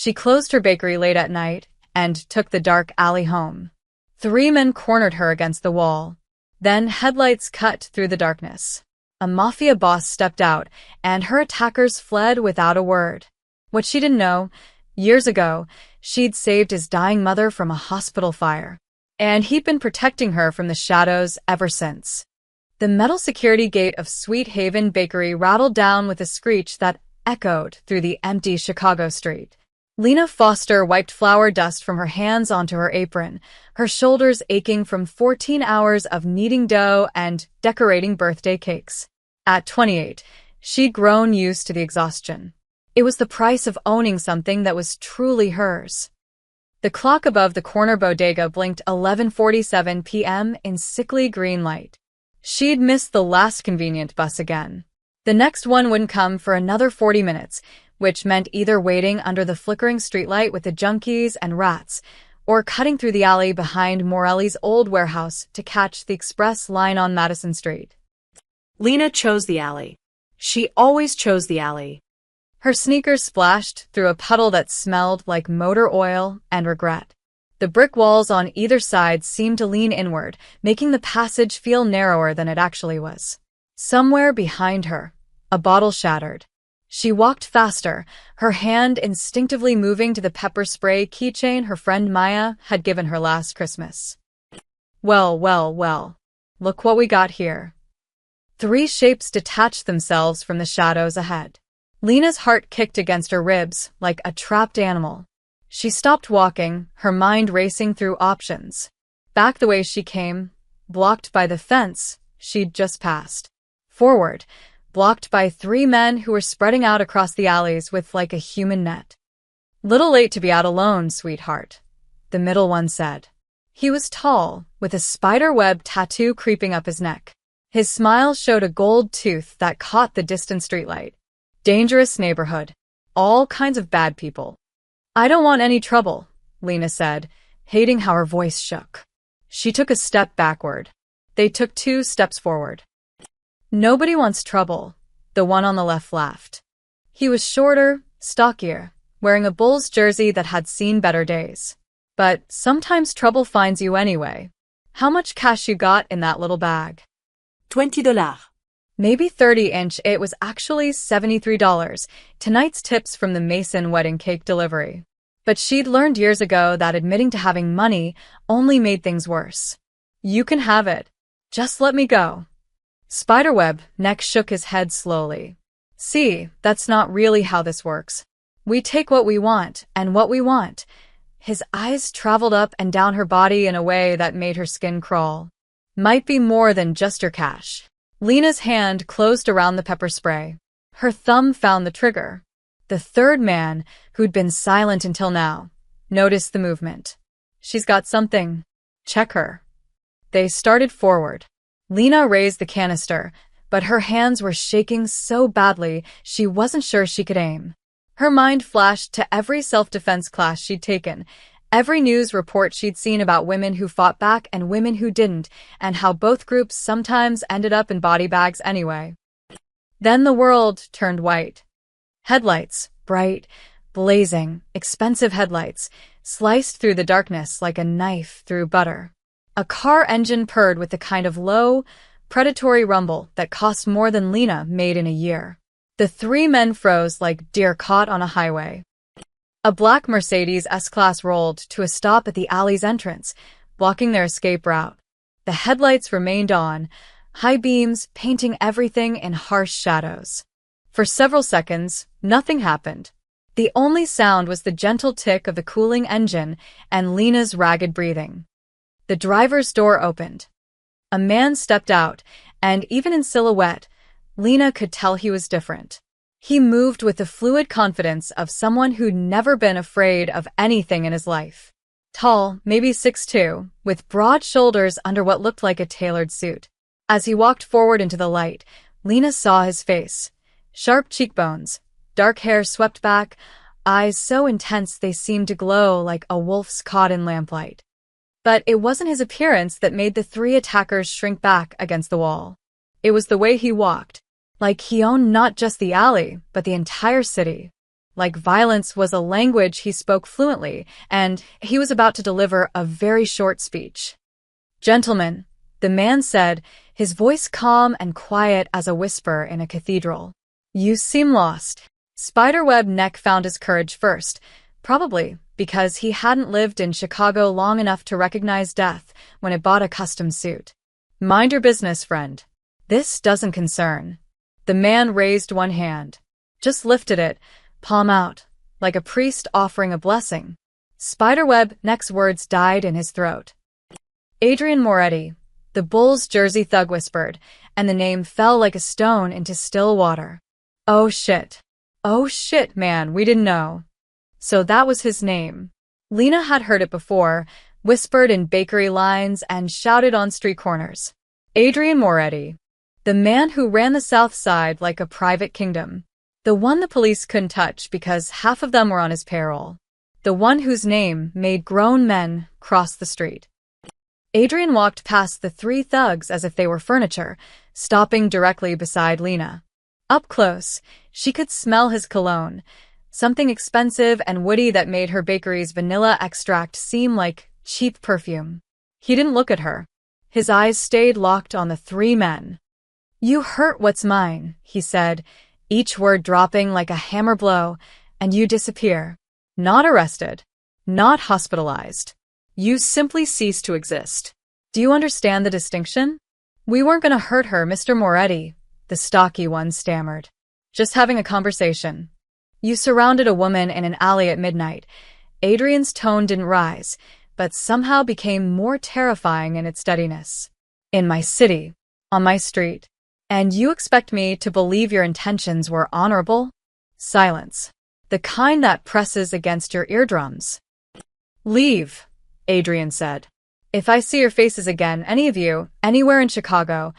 She closed her bakery late at night and took the dark alley home. 3 men cornered her against the wall. Then headlights cut through the darkness. A Mafia boss stepped out, and her attackers fled without a word. What she didn't know, years ago, she'd saved his dying mother from a hospital fire. And he'd been protecting her from the shadows ever since. The metal security gate of Sweet Haven Bakery rattled down with a screech that echoed through the empty Chicago street. Lena Foster wiped flour dust from her hands onto her apron, her shoulders aching from 14 hours of kneading dough and decorating birthday cakes. At 28, she'd grown used to the exhaustion. It was the price of owning something that was truly hers. The clock above the corner bodega blinked 11:47 p.m. in sickly green light. She'd missed the last convenient bus again. The next one wouldn't come for another 40 minutes, which meant either waiting under the flickering streetlight with the junkies and rats, or cutting through the alley behind Morelli's old warehouse to catch the express line on Madison Street. Lena chose the alley. She always chose the alley. Her sneakers splashed through a puddle that smelled like motor oil and regret. The brick walls on either side seemed to lean inward, making the passage feel narrower than it actually was. Somewhere behind her, a bottle shattered. She walked faster, her hand instinctively moving to the pepper spray keychain her friend Maya had given her last Christmas. Well, look what we got here. 3 shapes detached themselves from the shadows ahead. Lena's heart kicked against her ribs like a trapped animal. She stopped walking, her mind racing through options. Back the way she came, blocked by the fence she'd just passed. Forward, blocked by 3 men who were spreading out across the alleys with like a human net. "Little late to be out alone, sweetheart," the middle one said. He was tall, with a spider-web tattoo creeping up his neck. His smile showed a gold tooth that caught the distant streetlight. Dangerous neighborhood. All kinds of bad people. "I don't want any trouble," Lena said, hating how her voice shook. She took a step backward. They took 2 steps forward. "Nobody wants trouble," the one on the left laughed. He was shorter, stockier, wearing a Bulls jersey that had seen better days. "But sometimes trouble finds you anyway. How much cash you got in that little bag?" $20. Maybe 30-inch. It was actually $73, tonight's tips from the Mason wedding cake delivery. But she'd learned years ago that admitting to having money only made things worse. "You can have it. Just let me go." Spiderweb neck shook his head slowly. "See, that's not really how this works. We take what we want and what we want." His eyes traveled up and down her body in a way that made her skin crawl. "Might be more than just your cash." Lena's hand closed around the pepper spray. Her thumb found the trigger. The 3rd man, who'd been silent until now, noticed the movement. "She's got something. Check her." They started forward. Lena raised the canister, but her hands were shaking so badly she wasn't sure she could aim. Her mind flashed to every self-defense class she'd taken, every news report she'd seen about women who fought back and women who didn't, and how both groups sometimes ended up in body bags anyway. Then the world turned white. Headlights, bright, blazing, expensive headlights, sliced through the darkness like a knife through butter. A car engine purred with the kind of low, predatory rumble that cost more than Lena made in a year. The 3 men froze like deer caught on a highway. A black Mercedes S-Class rolled to a stop at the alley's entrance, blocking their escape route. The headlights remained on, high beams painting everything in harsh shadows. For several seconds, nothing happened. The only sound was the gentle tick of the cooling engine and Lena's ragged breathing. The driver's door opened. A man stepped out, and even in silhouette, Lena could tell he was different. He moved with the fluid confidence of someone who'd never been afraid of anything in his life. Tall, maybe 6'2", with broad shoulders under what looked like a tailored suit. As he walked forward into the light, Lena saw his face. Sharp cheekbones, dark hair swept back, eyes so intense they seemed to glow like a wolf's caught in lamplight. But it wasn't his appearance that made the 3 attackers shrink back against the wall. It was the way he walked. Like he owned not just the alley, but the entire city. like violence was a language he spoke fluently, and he was about to deliver a very short speech. "Gentlemen," the man said, his voice calm and quiet as a whisper in a cathedral. "You seem lost." Spiderweb neck found his courage first, probably because he hadn't lived in Chicago long enough to recognize death when it bought a custom suit. "Mind your business, friend. This doesn't concern." The man raised one hand. Just lifted it, palm out, like a priest offering a blessing. Spiderweb neck's words died in his throat. "Adrian Moretti," the Bulls jersey thug whispered, and the name fell like a stone into still water. "Oh shit. Oh shit, man, we didn't know." So that was his name. Lena had heard it before, whispered in bakery lines and shouted on street corners. Adrian Moretti. The man who ran the South Side like a private kingdom. The one the police couldn't touch because half of them were on his payroll. The one whose name made grown men cross the street. Adrian walked past the three thugs as if they were furniture, stopping directly beside Lena. Up close, she could smell his cologne, something expensive and woody that made her bakery's vanilla extract seem like cheap perfume. He didn't look at her. His eyes stayed locked on the three men. "You hurt what's mine," he said, each word dropping like a hammer blow, "and you disappear. Not arrested. Not hospitalized. You simply cease to exist. Do you understand the distinction?" "We weren't going to hurt her, Mr. Moretti," the stocky one stammered. "Just having a conversation." "You surrounded a woman in an alley at midnight." Adrian's tone didn't rise, but somehow became more terrifying in its steadiness. "In my city. On my street. And you expect me to believe your intentions were honorable?" Silence. The kind that presses against your eardrums. "Leave," Adrian said. "If I see your faces again, any of you, anywhere in Chicago,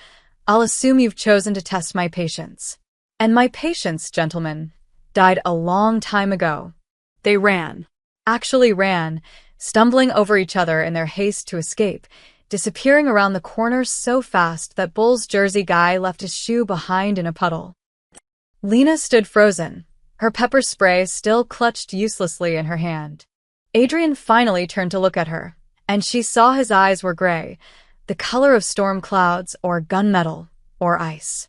I'll assume you've chosen to test my patience. And my patience, gentlemen, died a long time ago." They ran. Actually ran, stumbling over each other in their haste to escape, disappearing around the corners so fast that Bull's jersey guy left his shoe behind in a puddle. Lena stood frozen, her pepper spray still clutched uselessly in her hand. Adrian finally turned to look at her, and she saw his eyes were gray, the color of storm clouds or gunmetal or ice.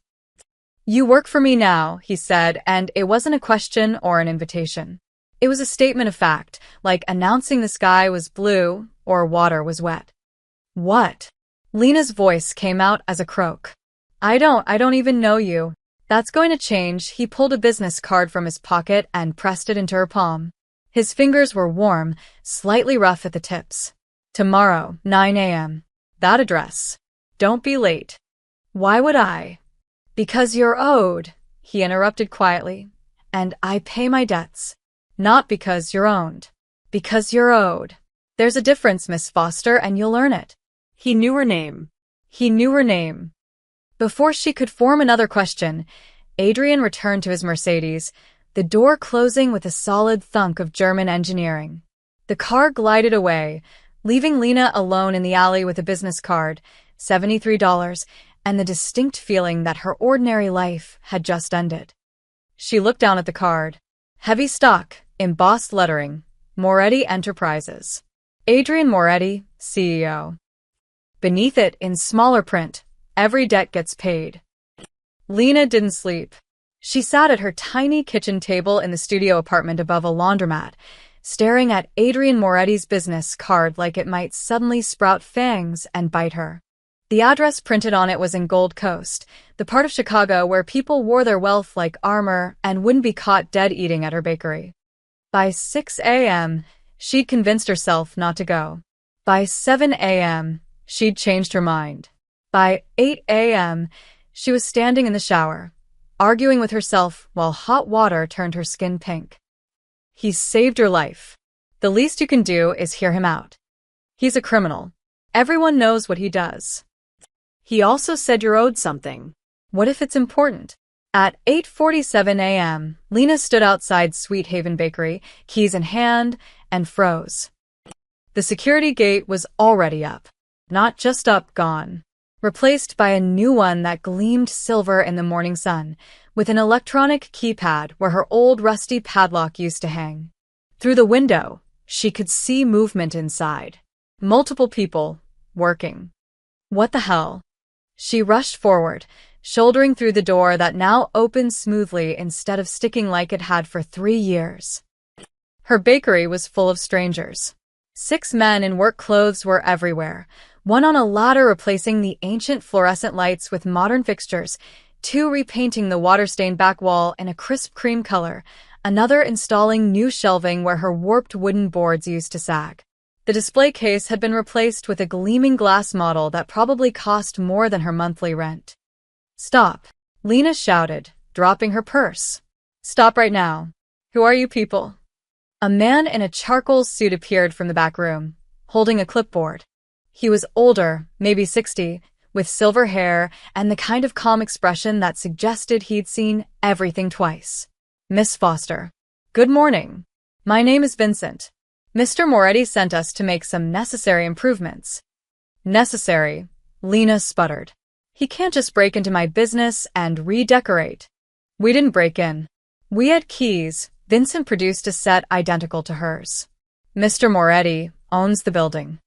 "You work for me now," he said, and it wasn't a question or an invitation. It was a statement of fact, like announcing the sky was blue or water was wet. "What?" Lena's voice came out as a croak. I don't even know you." "That's going to change." He pulled a business card from his pocket and pressed it into her palm. His fingers were warm, slightly rough at the tips. "Tomorrow, 9 a.m. That address. Don't be late." "Why would I?" "Because you're owed," he interrupted quietly. "And I pay my debts. Not because you're owned. Because you're owed. There's a difference, Miss Foster, and you'll learn it." He knew her name. He knew her name. Before she could form another question, Adrian returned to his Mercedes, the door closing with a solid thunk of German engineering. The car glided away, leaving Lena alone in the alley with a business card, $73, and the distinct feeling that her ordinary life had just ended. She looked down at the card. Heavy stock, embossed lettering, Moretti Enterprises. Adrian Moretti, CEO. Beneath it, in smaller print, every debt gets paid. Lena didn't sleep. She sat at her tiny kitchen table in the studio apartment above a laundromat, staring at Adrian Moretti's business card like it might suddenly sprout fangs and bite her. The address printed on it was in Gold Coast, the part of Chicago where people wore their wealth like armor and wouldn't be caught dead eating at her bakery. By 6 a.m., she'd convinced herself not to go. By 7 a.m., she'd changed her mind. By 8 a.m., she was standing in the shower, arguing with herself while hot water turned her skin pink. He's saved your life. The least you can do is hear him out. He's a criminal. Everyone knows what he does. He also said you're owed something. What if it's important? At 8:47 a.m., Lena stood outside Sweet Haven Bakery, keys in hand, and froze. The security gate was already up. Not just up, gone. Replaced by a new one that gleamed silver in the morning sun, with an electronic keypad where her old rusty padlock used to hang. Through the window, she could see movement inside. Multiple people, working. What the hell? She rushed forward, shouldering through the door that now opened smoothly instead of sticking like it had for 3 years. Her bakery was full of strangers. 6 men in work clothes were everywhere, one on a ladder replacing the ancient fluorescent lights with modern fixtures, 2 repainting the water-stained back wall in a crisp cream color, another installing new shelving where her warped wooden boards used to sag. The display case had been replaced with a gleaming glass model that probably cost more than her monthly rent. "Stop," Lena shouted, dropping her purse. "Stop right now. Who are you people?" A man in a charcoal suit appeared from the back room, holding a clipboard. He was older, maybe 60, with silver hair and the kind of calm expression that suggested he'd seen everything twice. "Miss Foster. Good morning. My name is Vincent. Mr. Moretti sent us to make some necessary improvements." "Necessary?" Lena sputtered. "He can't just break into my business and redecorate." "We didn't break in. We had keys." Vincent produced a set identical to hers. "Mr. Moretti owns the building."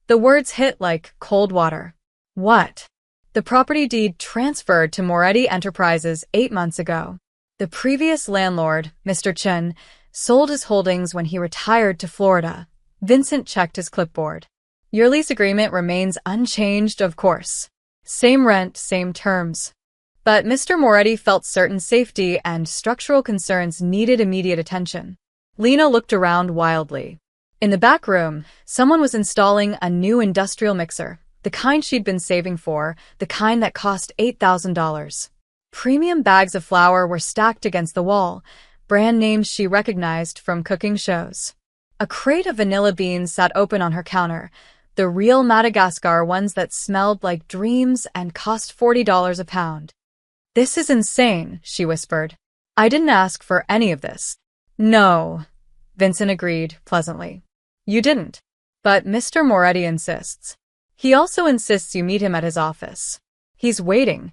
The words hit like cold water. What? The property deed transferred to Moretti Enterprises 8 months ago. The previous landlord, Mr. Chen, sold his holdings when he retired to Florida. Vincent checked his clipboard. "Your lease agreement remains unchanged, of course. Same rent, same terms." But Mr. Moretti felt certain safety and structural concerns needed immediate attention. Lena looked around wildly. In the back room, someone was installing a new industrial mixer, the kind she'd been saving for, the kind that cost $8,000. Premium bags of flour were stacked against the wall, brand names she recognized from cooking shows. A crate of vanilla beans sat open on her counter, the real Madagascar ones that smelled like dreams and cost $40 a pound. "This is insane," she whispered. "I didn't ask for any of this." "No," Vincent agreed pleasantly. "You didn't. But Mr. Moretti insists. He also insists you meet him at his office. He's waiting.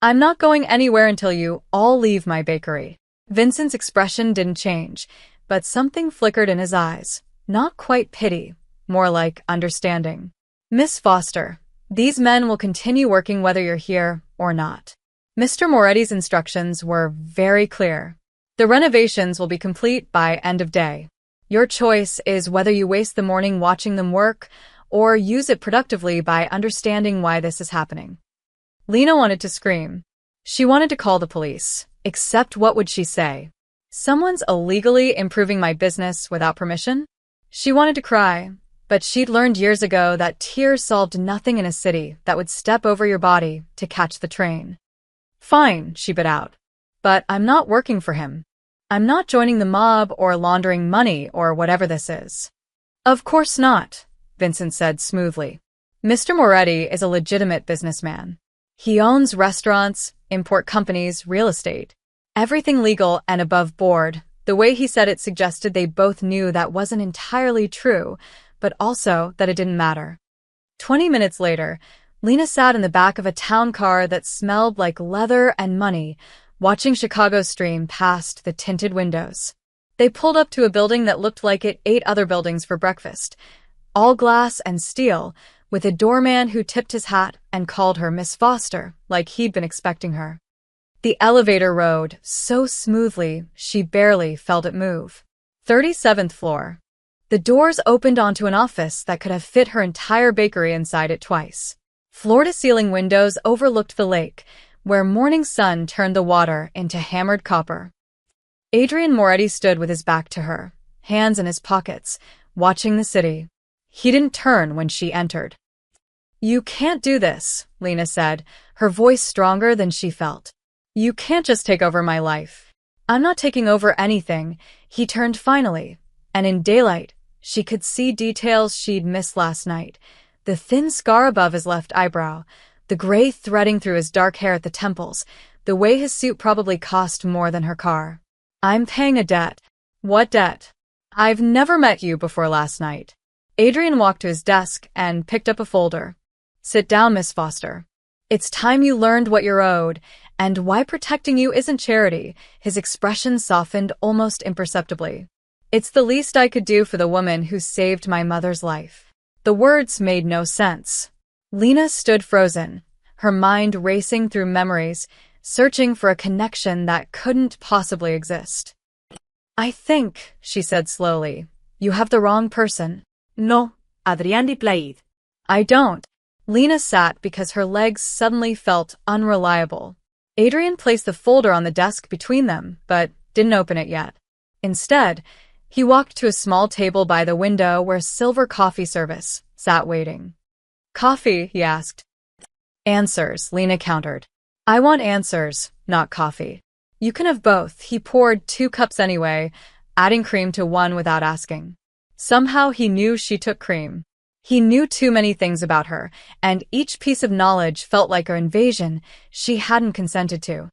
I'm not going anywhere until you all leave my bakery." Vincent's expression didn't change, but something flickered in his eyes. Not quite pity, more like understanding. "Miss Foster, these men will continue working whether you're here or not." Mr. Moretti's instructions were very clear. "The renovations will be complete by end of day. Your choice is whether you waste the morning watching them work or use it productively by understanding why this is happening." Lena wanted to scream. She wanted to call the police, except what would she say? Someone's illegally improving my business without permission? She wanted to cry, but she'd learned years ago that tears solved nothing in a city that would step over your body to catch the train. "Fine," she bit out. "But I'm not working for him. I'm not joining the mob or laundering money or whatever this is." "Of course not," Vincent said smoothly. "Mr. Moretti is a legitimate businessman. He owns restaurants, import companies, real estate. Everything legal and above board." The way he said it suggested they both knew that wasn't entirely true, but also that it didn't matter. 20 minutes later, Lena sat in the back of a town car that smelled like leather and money, watching Chicago stream past the tinted windows. They pulled up to a building that looked like it ate other buildings for breakfast, all glass and steel, with a doorman who tipped his hat and called her Miss Foster, like he'd been expecting her. The elevator rode so smoothly she barely felt it move. 37th floor. The doors opened onto an office that could have fit her entire bakery inside it twice. Floor-to-ceiling windows overlooked the lake, where morning sun turned the water into hammered copper. Adrian Moretti stood with his back to her, hands in his pockets, watching the city. He didn't turn when she entered. "You can't do this," Lena said, her voice stronger than she felt. "You can't just take over my life." "I'm not taking over anything." He turned finally, and in daylight, she could see details she'd missed last night. The thin scar above his left eyebrow, the gray threading through his dark hair at the temples, the way his suit probably cost more than her car. "I'm paying a debt." "What debt?" "I've never met you before last night." Adrian walked to his desk and picked up a folder. "Sit down, Miss Foster. It's time you learned what you're owed, And why protecting you isn't charity, his expression softened almost imperceptibly. It's the least I could do for the woman who saved my mother's life. The words made no sense. Lena stood frozen, her mind racing through memories, searching for a connection that couldn't possibly exist. I think, she said slowly, you have the wrong person. No, Adrián replied. I don't. Lena sat because her legs suddenly felt unreliable. Adrian placed the folder on the desk between them, but didn't open it yet. Instead, he walked to a small table by the window where silver coffee service sat waiting. Coffee, he asked. Answers, Lena countered. I want answers, not coffee. You can have both. He poured 2 cups anyway, adding cream to one without asking. Somehow he knew she took cream. He knew too many things about her, and each piece of knowledge felt like an invasion she hadn't consented to.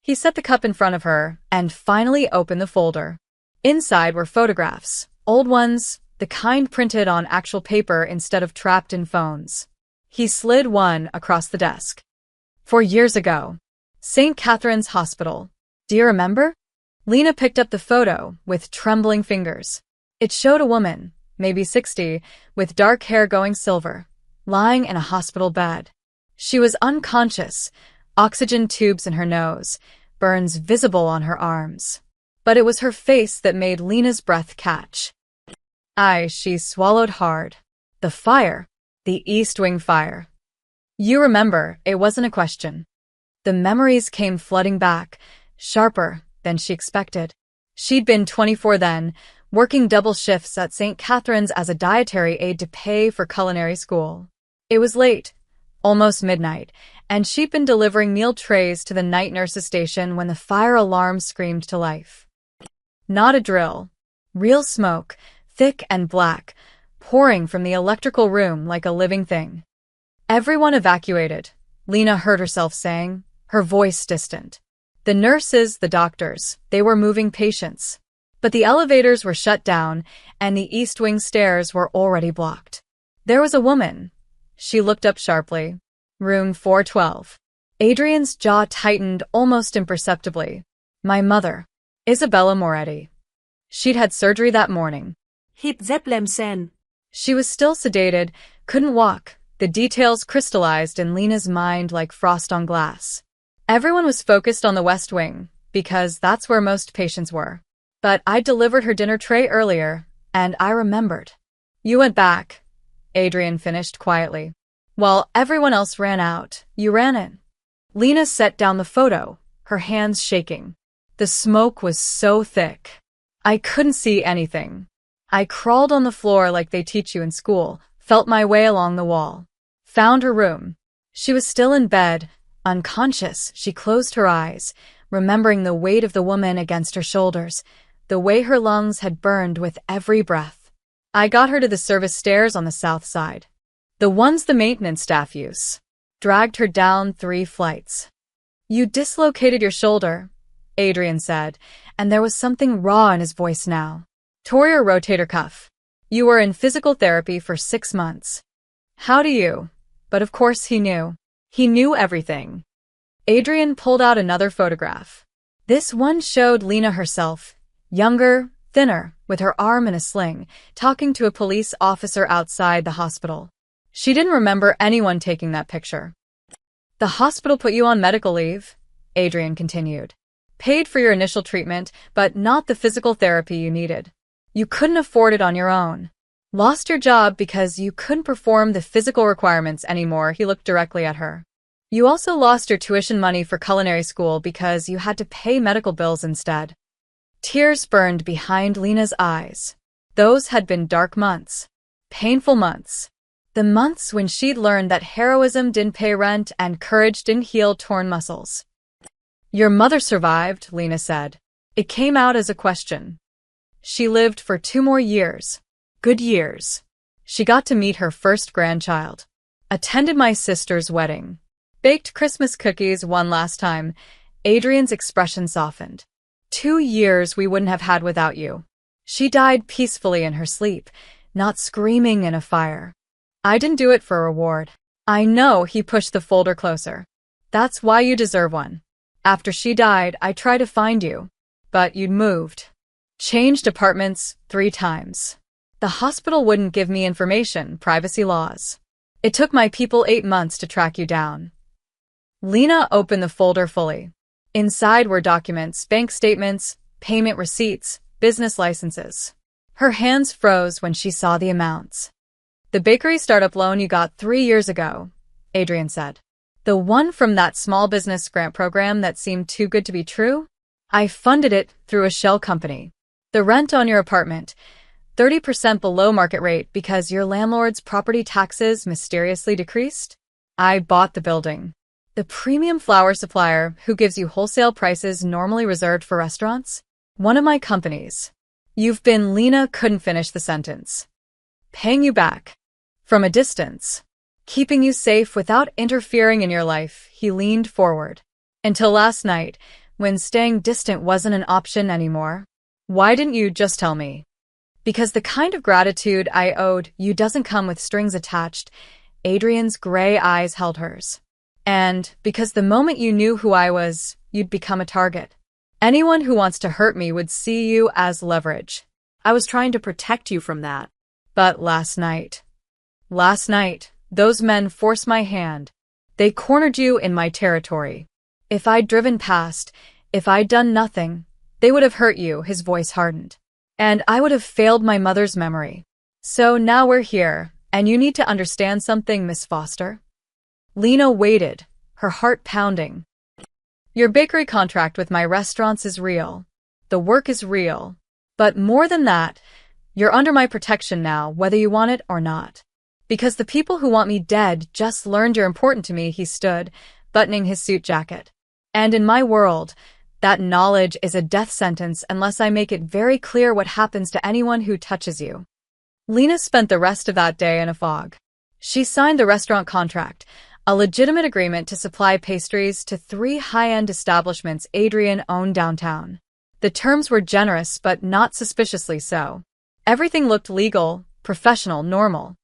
He set the cup in front of her and finally opened the folder. Inside were photographs, old ones, the kind printed on actual paper instead of trapped in phones. He slid one across the desk. 4 years ago. St. Catherine's Hospital. Do you remember? Lena picked up the photo with trembling fingers. It showed a woman, maybe 60, with dark hair going silver, lying in a hospital bed. She was unconscious, oxygen tubes in her nose, burns visible on her arms. But it was her face that made Lena's breath catch. She swallowed hard. The fire. The East Wing fire. You remember, it wasn't a question. The memories came flooding back, sharper than she expected. She'd been 24 then, working double shifts at St. Catherine's as a dietary aide to pay for culinary school. It was late, almost midnight, and she'd been delivering meal trays to the night nurse's station when the fire alarm screamed to life. Not a drill. Real smoke, thick and black, pouring from the electrical room like a living thing. Everyone evacuated, Lena heard herself saying, her voice distant. The nurses, the doctors, they were moving patients. But the elevators were shut down, and the East Wing stairs were already blocked. There was a woman. She looked up sharply. Room 412. Adrian's jaw tightened almost imperceptibly. My mother, Isabella Moretti. She'd had surgery that morning. She was still sedated, couldn't walk. The details crystallized in Lena's mind like frost on glass. Everyone was focused on the West Wing, because that's where most patients were. But I delivered her dinner tray earlier, and I remembered. You went back, Adrian finished quietly. While everyone else ran out, you ran in. Lena set down the photo, her hands shaking. The smoke was so thick. I couldn't see anything. I crawled on the floor like they teach you in school, felt my way along the wall. Found her room. She was still in bed, unconscious. She closed her eyes, remembering the weight of the woman against her shoulders, the way her lungs had burned with every breath. I got her to the service stairs on the south side. The ones the maintenance staff use. Dragged her down 3 flights. You dislocated your shoulder, Adrian said, and there was something raw in his voice now. Tore your rotator cuff. You were in physical therapy for 6 months. How do you? But of course he knew. He knew everything. Adrian pulled out another photograph. This one showed Lena herself, younger, thinner, with her arm in a sling, talking to a police officer outside the hospital. She didn't remember anyone taking that picture. The hospital put you on medical leave, Adrian continued. Paid for your initial treatment, but not the physical therapy you needed. You couldn't afford it on your own. Lost your job because you couldn't perform the physical requirements anymore. He looked directly at her. You also lost your tuition money for culinary school because you had to pay medical bills instead. Tears burned behind Lena's eyes. Those had been dark months. Painful months. The months when she'd learned that heroism didn't pay rent and courage didn't heal torn muscles. Your mother survived, Lena said. It came out as a question. She lived for 2 more years. Good years. She got to meet her first grandchild. Attended my sister's wedding. Baked Christmas cookies one last time. Adrian's expression softened. 2 years we wouldn't have had without you. She died peacefully in her sleep, not screaming in a fire. I didn't do it for a reward. I know. He pushed the folder closer. That's why you deserve one. After she died, I tried to find you, but you'd moved. Changed apartments 3 times. The hospital wouldn't give me information, privacy laws. It took my people 8 months to track you down. Lena opened the folder fully. Inside were documents, bank statements, payment receipts, business licenses. Her hands froze when she saw the amounts. The bakery startup loan you got 3 years ago, Adrian said. The one from that small business grant program that seemed too good to be true? I funded it through a shell company. The rent on your apartment, 30% below market rate because your landlord's property taxes mysteriously decreased? I bought the building. The premium flour supplier who gives you wholesale prices normally reserved for restaurants? One of my companies. Lena couldn't finish the sentence. Paying you back. From a distance. Keeping you safe without interfering in your life, he leaned forward. Until last night, when staying distant wasn't an option anymore. Why didn't you just tell me? Because the kind of gratitude I owed you doesn't come with strings attached. Adrian's gray eyes held hers. And because the moment you knew who I was, you'd become a target. Anyone who wants to hurt me would see you as leverage. I was trying to protect you from that. But last night, those men forced my hand. They cornered you in my territory. If I'd driven past, if I'd done nothing, they would have hurt you, his voice hardened. And I would have failed my mother's memory. So now we're here, and you need to understand something, Miss Foster. Lena waited, her heart pounding. Your bakery contract with my restaurants is real. The work is real. But more than that, you're under my protection now, whether you want it or not. Because the people who want me dead just learned you're important to me, he stood, buttoning his suit jacket. And in my world, that knowledge is a death sentence unless I make it very clear what happens to anyone who touches you. Lena spent the rest of that day in a fog. She signed the restaurant contract, a legitimate agreement to supply pastries to 3 high-end establishments Adrian owned downtown. The terms were generous, but not suspiciously so. Everything looked legal, professional, normal.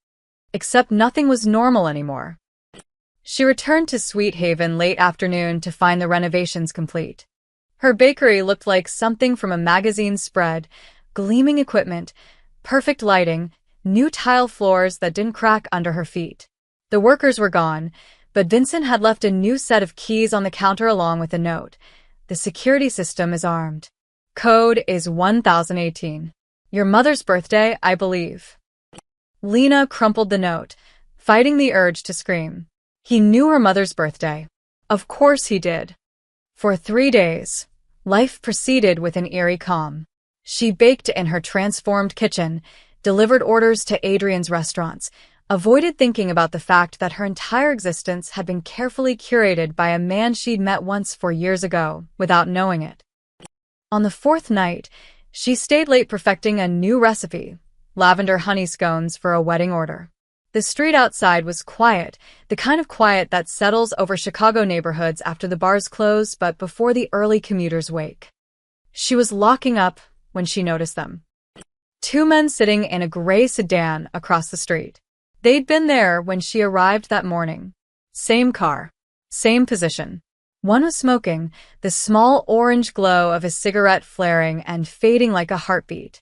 Except nothing was normal anymore. She returned to Sweet Haven late afternoon to find the renovations complete. Her bakery looked like something from a magazine spread, gleaming equipment, perfect lighting, new tile floors that didn't crack under her feet. The workers were gone, but Vincent had left a new set of keys on the counter along with a note. The security system is armed. Code is 1018. Your mother's birthday, I believe. Lena crumpled the note, fighting the urge to scream. He knew her mother's birthday. Of course he did. For 3 days, life proceeded with an eerie calm. She baked in her transformed kitchen, delivered orders to Adrian's restaurants, avoided thinking about the fact that her entire existence had been carefully curated by a man she'd met once 4 years ago, without knowing it. On the 4th night, she stayed late perfecting a new recipe, lavender honey scones for a wedding order. The street outside was quiet, the kind of quiet that settles over Chicago neighborhoods after the bars close but before the early commuters wake. She was locking up when she noticed them. 2 men sitting in a gray sedan across the street. They'd been there when she arrived that morning. Same car, same position. One was smoking, the small orange glow of his cigarette flaring and fading like a heartbeat.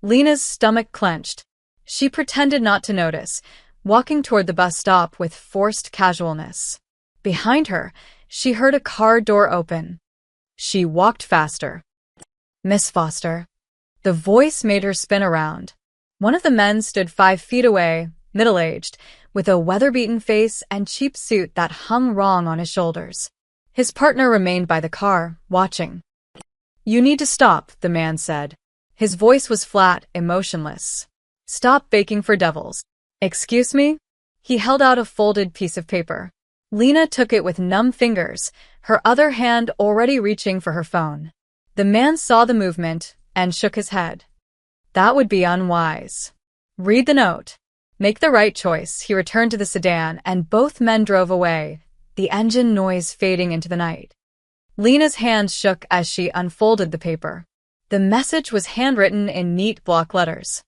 Lena's stomach clenched. She pretended not to notice, walking toward the bus stop with forced casualness. Behind her, she heard a car door open. She walked faster. Miss Foster. The voice made her spin around. One of the men stood 5 feet away, middle-aged, with a weather-beaten face and cheap suit that hung wrong on his shoulders. His partner remained by the car, watching. You need to stop, the man said. His voice was flat, emotionless. Stop baking for devils. Excuse me? He held out a folded piece of paper. Lena took it with numb fingers, her other hand already reaching for her phone. The man saw the movement and shook his head. That would be unwise. Read the note. Make the right choice. He returned to the sedan and both men drove away, the engine noise fading into the night. Lena's hands shook as she unfolded the paper. The message was handwritten in neat block letters.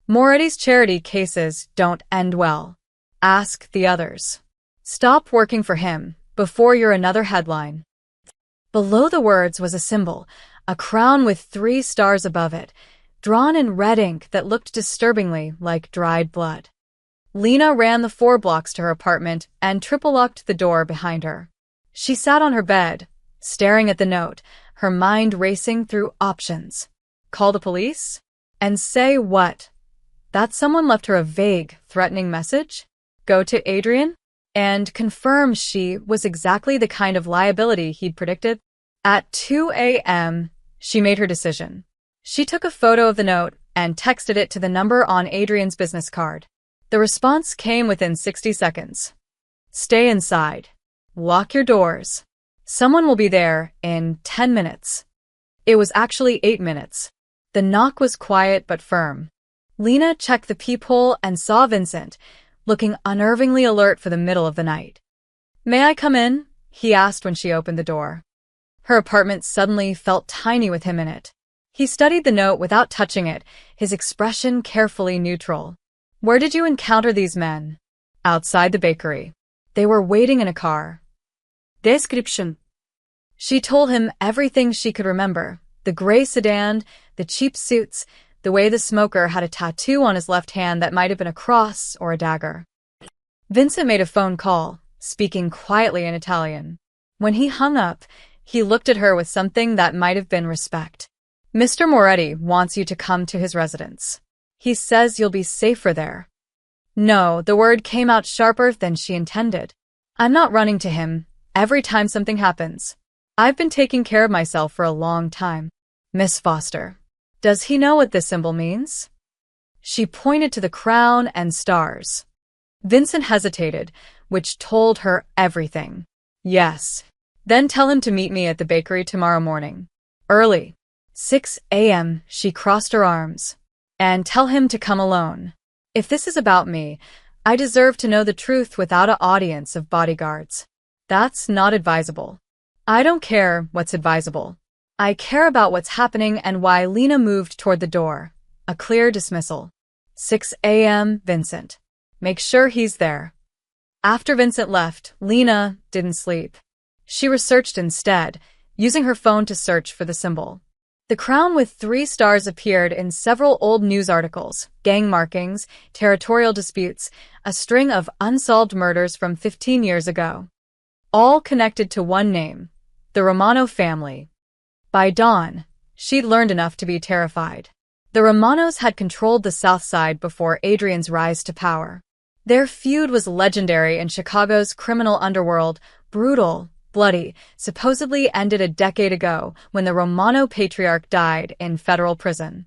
Moretti's charity cases don't end well. Ask the others. Stop working for him before you're another headline. Below the words was a symbol, a crown with 3 stars above it, drawn in red ink that looked disturbingly like dried blood. Lena ran the 4 blocks to her apartment and triple-locked the door behind her. She sat on her bed, staring at the note, her mind racing through options. Call the police? And say what? That someone left her a vague, threatening message? Go to Adrian? And confirm she was exactly the kind of liability he'd predicted? At 2 a.m., she made her decision. She took a photo of the note and texted it to the number on Adrian's business card. The response came within 60 seconds. Stay inside. Lock your doors. Someone will be there in 10 minutes. It was actually 8 minutes. The knock was quiet but firm. Lena checked the peephole and saw Vincent, looking unnervingly alert for the middle of the night. May I come in? He asked when she opened the door. Her apartment suddenly felt tiny with him in it. He studied the note without touching it, his expression carefully neutral. Where did you encounter these men? Outside the bakery. They were waiting in a car. Description. She told him everything she could remember. The gray sedan, the cheap suits, the way the smoker had a tattoo on his left hand that might have been a cross or a dagger. Vincent made a phone call, speaking quietly in Italian. When he hung up, he looked at her with something that might have been respect. Mr. Moretti wants you to come to his residence. He says you'll be safer there. No, the word came out sharper than she intended. I'm not running to him every time something happens. I've been taking care of myself for a long time. Miss Foster, does he know what this symbol means? She pointed to the crown and stars. Vincent hesitated, which told her everything. Yes. Then tell him to meet me at the bakery tomorrow morning. Early. 6 a.m. She crossed her arms. And tell him to come alone. If this is about me, I deserve to know the truth without an audience of bodyguards. That's not advisable. I don't care what's advisable. I care about what's happening and why. Lena moved toward the door. A clear dismissal. 6 a.m. Vincent. Make sure he's there. After Vincent left, Lena didn't sleep. She researched instead, using her phone to search for the symbol. The crown with 3 stars appeared in several old news articles, gang markings, territorial disputes, a string of unsolved murders from 15 years ago. All connected to one name, the Romano family. By dawn, she'd learned enough to be terrified. The Romanos had controlled the South Side before Adrian's rise to power. Their feud was legendary in Chicago's criminal underworld, brutal, bloody, supposedly ended a decade ago when the Romano patriarch died in federal prison.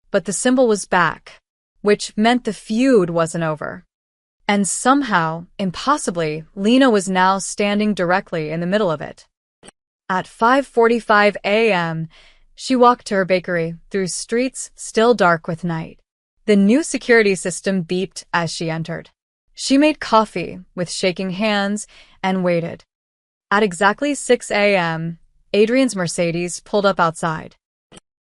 But the symbol was back, which meant the feud wasn't over. And somehow, impossibly, Lena was now standing directly in the middle of it. At 5:45 a.m., she walked to her bakery through streets still dark with night. The new security system beeped as she entered. She made coffee with shaking hands and waited. At exactly 6 a.m., Adrian's Mercedes pulled up outside.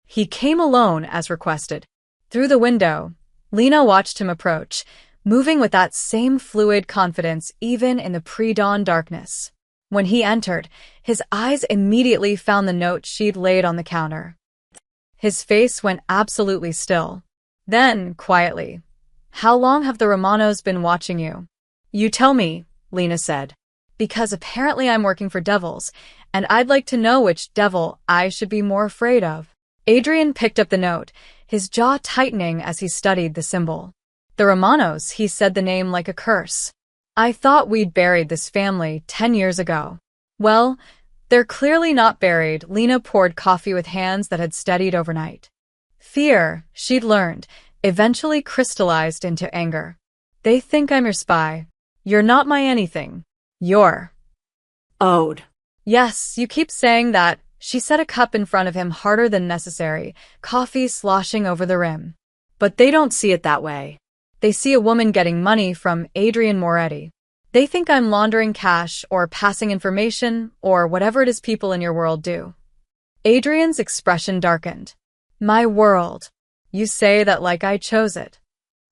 He came alone as requested. Through the window, Lena watched him approach, moving with that same fluid confidence even in the pre-dawn darkness. When he entered, his eyes immediately found the note she'd laid on the counter. His face went absolutely still. Then, quietly, "How long have the Romanos been watching you?" "You tell me," Lena said. "Because apparently I'm working for devils, and I'd like to know which devil I should be more afraid of." Adrian picked up the note, his jaw tightening as he studied the symbol. "The Romanos," he said the name like a curse. "I thought we'd buried this family 10 years ago." "Well, they're clearly not buried." Lena poured coffee with hands that had steadied overnight. Fear, she'd learned, eventually crystallized into anger. "They think I'm your spy. You're not my anything. You're owed." "Yes, you keep saying that." She set a cup in front of him harder than necessary, coffee sloshing over the rim. "But they don't see it that way. They see a woman getting money from Adrian Moretti. They think I'm laundering cash or passing information or whatever it is people in your world do." Adrian's expression darkened. "My world. You say that like I chose it.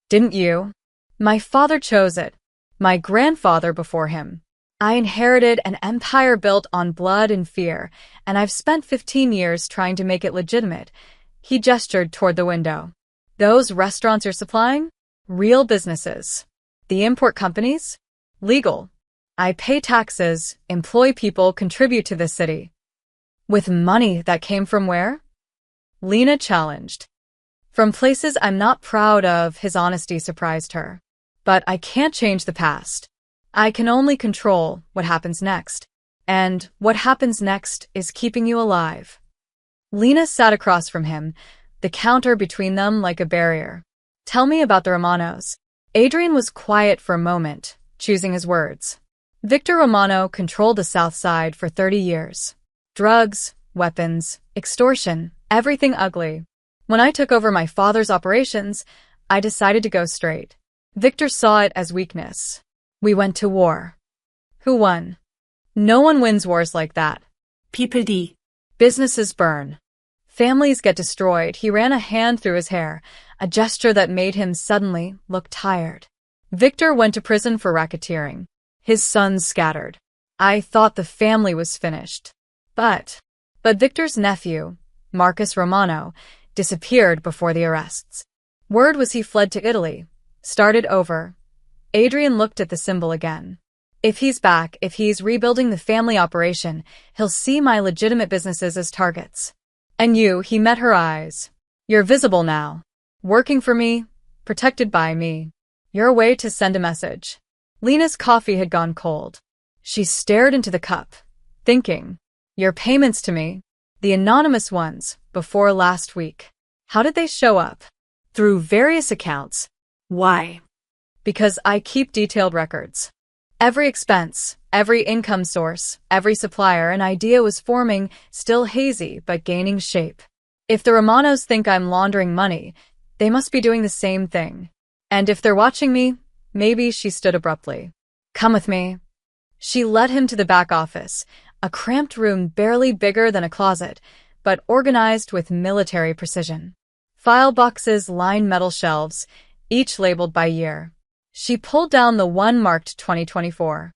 Didn't you? My father chose it. My grandfather before him. I inherited an empire built on blood and fear, and I've spent 15 years trying to make it legitimate. He gestured toward the window. Those restaurants you're supplying? Real businesses. The import companies? Legal. I pay taxes, employ people, contribute to this city. With money that came from where? Lena challenged. From places I'm not proud of. His honesty surprised her. But I can't change the past. I can only control what happens next. And what happens next is keeping you alive. Lena sat across from him, the counter between them like a barrier. Tell me about the Romanos. Adrian was quiet for a moment, choosing his words. Victor Romano controlled the South Side for 30 years. Drugs, weapons, extortion, everything ugly. When I took over my father's operations, I decided to go straight. Victor saw it as weakness. We went to war. Who won? No one wins wars like that. People die. Businesses burn. Families get destroyed. He ran a hand through his hair, a gesture that made him suddenly look tired. Victor went to prison for racketeering. His sons scattered. I thought the family was finished. But Victor's nephew, Marcus Romano, disappeared before the arrests. Word was he fled to Italy, started over. Adrian looked at the symbol again. If he's back, if he's rebuilding the family operation, he'll see my legitimate businesses as targets. And you, he met her eyes. You're visible now. Working for me, protected by me. You're a way to send a message. Lena's coffee had gone cold. She stared into the cup, thinking, your payments to me, the anonymous ones, before last week. How did they show up? Through various accounts. Why? Because I keep detailed records. Every expense, every income source, every supplier. An idea was forming, still hazy but gaining shape. If the Romanos think I'm laundering money, they must be doing the same thing. And if they're watching me, maybe. She stood abruptly. Come with me. She led him to the back office, a cramped room barely bigger than a closet, but organized with military precision. File boxes lined metal shelves, each labeled by year. She pulled down the one marked 2024.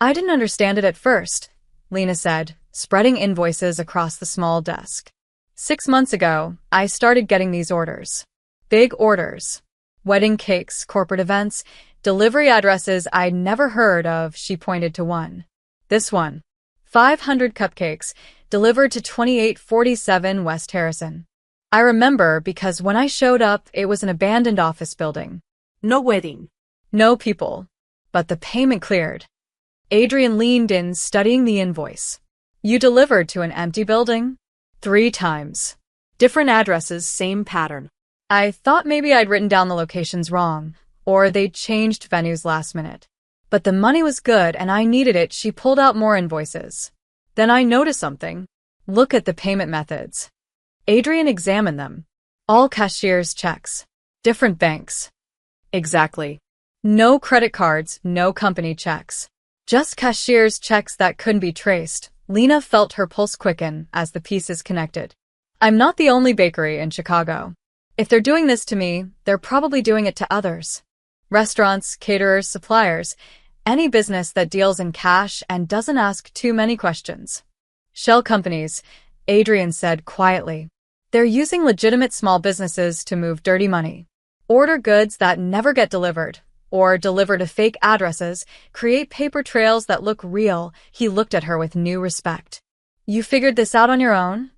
I didn't understand it at first, Lena said, spreading invoices across the small desk. 6 months ago, I started getting these orders. Big orders. Wedding cakes, corporate events, delivery addresses I'd never heard of. She pointed to one. This one. 500 cupcakes, delivered to 2847 West Harrison. I remember because when I showed up, it was an abandoned office building. No wedding. No people. But the payment cleared. Adrian leaned in, studying the invoice. You delivered to an empty building? 3 times. Different addresses, same pattern. I thought maybe I'd written down the locations wrong, or they'd changed venues last minute. But the money was good and I needed it. She pulled out more invoices. Then I noticed something. Look at the payment methods. Adrian examined them. All cashier's checks. Different banks. Exactly. No credit cards, no company checks. Just cashier's checks that couldn't be traced. Lena felt her pulse quicken as the pieces connected. I'm not the only bakery in Chicago. If they're doing this to me, they're probably doing it to others. Restaurants, caterers, suppliers, any business that deals in cash and doesn't ask too many questions. Shell companies, Adrian said quietly. They're using legitimate small businesses to move dirty money. Order goods that never get delivered, or deliver to fake addresses, create paper trails that look real. He looked at her with new respect. You figured this out on your own?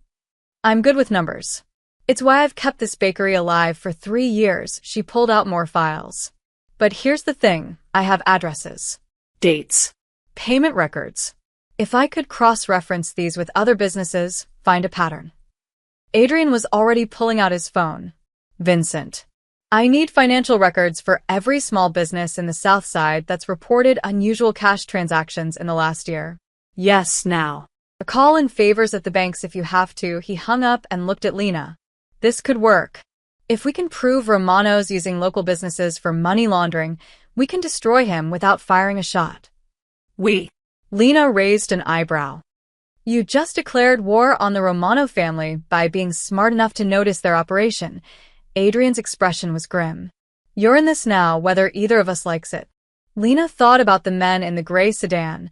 I'm good with numbers. It's why I've kept this bakery alive for 3 years. She pulled out more files. But here's the thing, I have addresses. Dates. Payment records. If I could cross-reference these with other businesses, find a pattern. Adrian was already pulling out his phone. Vincent. I need financial records for every small business in the South Side that's reported unusual cash transactions in the last year. Yes, now. A call in favors at the banks if you have to. He hung up and looked at Lena. This could work. If we can prove Romano's using local businesses for money laundering, we can destroy him without firing a shot. We. Lena raised an eyebrow. You just declared war on the Romano family by being smart enough to notice their operation. Adrian's expression was grim. You're in this now, whether either of us likes it. Lena thought about the men in the gray sedan,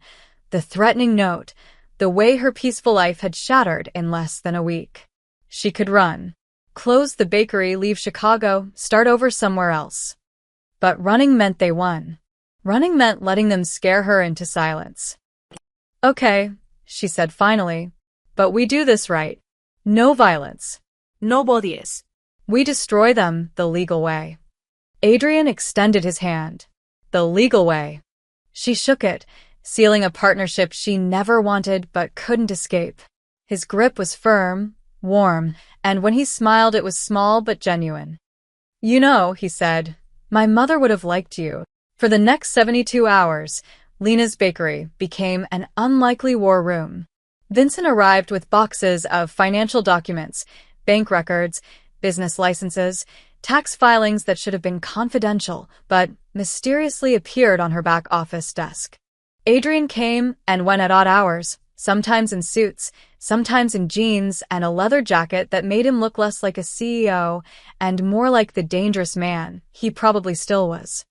the threatening note, the way her peaceful life had shattered in less than a week. She could run. Close the bakery, leave Chicago, start over somewhere else. But running meant they won. Running meant letting them scare her into silence. Okay, she said finally, but we do this right. No violence. Nobody is. We destroy them the legal way. Adrian extended his hand. The legal way. She shook it, sealing a partnership she never wanted but couldn't escape. His grip was firm, warm, and when he smiled it was small but genuine. You know, he said, my mother would have liked you. For the next 72 hours, Lena's bakery became an unlikely war room. Vincent arrived with boxes of financial documents, bank records, business licenses, tax filings that should have been confidential, but mysteriously appeared on her back office desk. Adrian came and went at odd hours, sometimes in suits, sometimes in jeans and a leather jacket that made him look less like a CEO and more like the dangerous man he probably still was.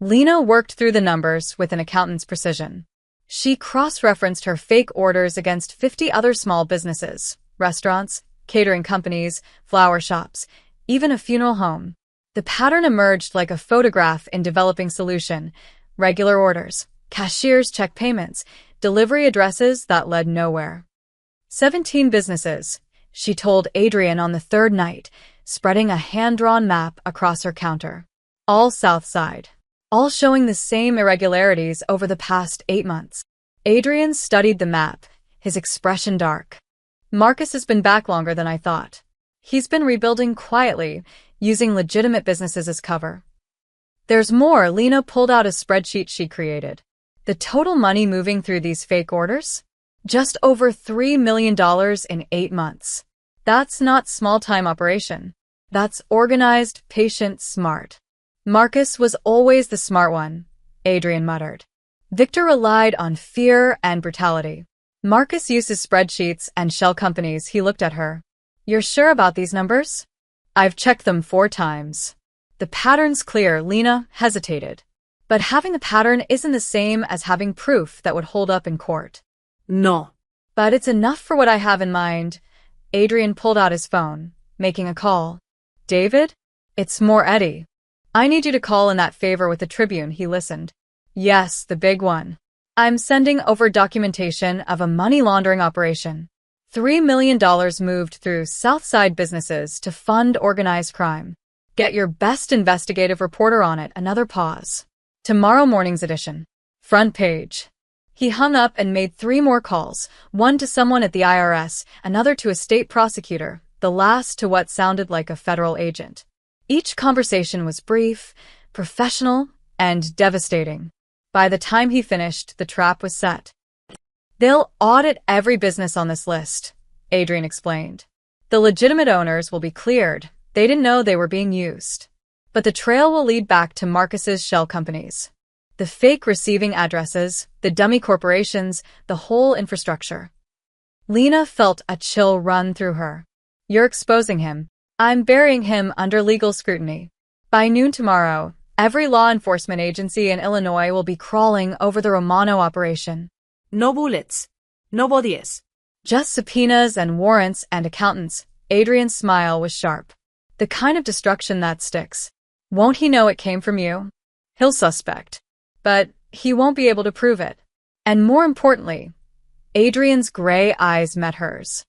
Lena worked through the numbers with an accountant's precision. She cross-referenced her fake orders against 50 other small businesses, restaurants, catering companies, flower shops, even a funeral home. The pattern emerged like a photograph in developing solution: regular orders, cashiers' check payments, delivery addresses that led nowhere. 17 businesses, she told Adrian on the third night, spreading a hand-drawn map across her counter. All South Side. All showing the same irregularities over the past 8 months. Adrian studied the map, his expression dark. Marcus has been back longer than I thought. He's been rebuilding quietly, using legitimate businesses as cover. There's more. Lena pulled out a spreadsheet she created. The total money moving through these fake orders? Just over $3 million in 8 months. That's not small-time operation. That's organized, patient, smart. Marcus was always the smart one, Adrian muttered. Victor relied on fear and brutality. Marcus uses spreadsheets and shell companies. He looked at her. You're sure about these numbers? I've checked them 4 times. The pattern's clear. Lena hesitated. But having the pattern isn't the same as having proof that would hold up in court. No. But it's enough for what I have in mind. Adrian pulled out his phone, making a call. David? It's more Eddie. I need you to call in that favor with the Tribune. He listened. Yes, the big one. I'm sending over documentation of a money laundering operation. $3 million moved through Southside businesses to fund organized crime. Get your best investigative reporter on it. Another pause. Tomorrow morning's edition. Front page. He hung up and made 3 more calls, one to someone at the IRS, another to a state prosecutor, the last to what sounded like a federal agent. Each conversation was brief, professional, and devastating. By the time he finished, the trap was set. They'll audit every business on this list, Adrian explained. The legitimate owners will be cleared. They didn't know they were being used. But the trail will lead back to Marcus's shell companies. The fake receiving addresses, the dummy corporations, the whole infrastructure. Lena felt a chill run through her. You're exposing him. I'm burying him under legal scrutiny. By noon tomorrow, every law enforcement agency in Illinois will be crawling over the Romano operation. No bullets. Nobody is. Just subpoenas and warrants and accountants. Adrian's smile was sharp. The kind of destruction that sticks. Won't he know it came from you? He'll suspect. But he won't be able to prove it. And more importantly, Adrian's gray eyes met hers.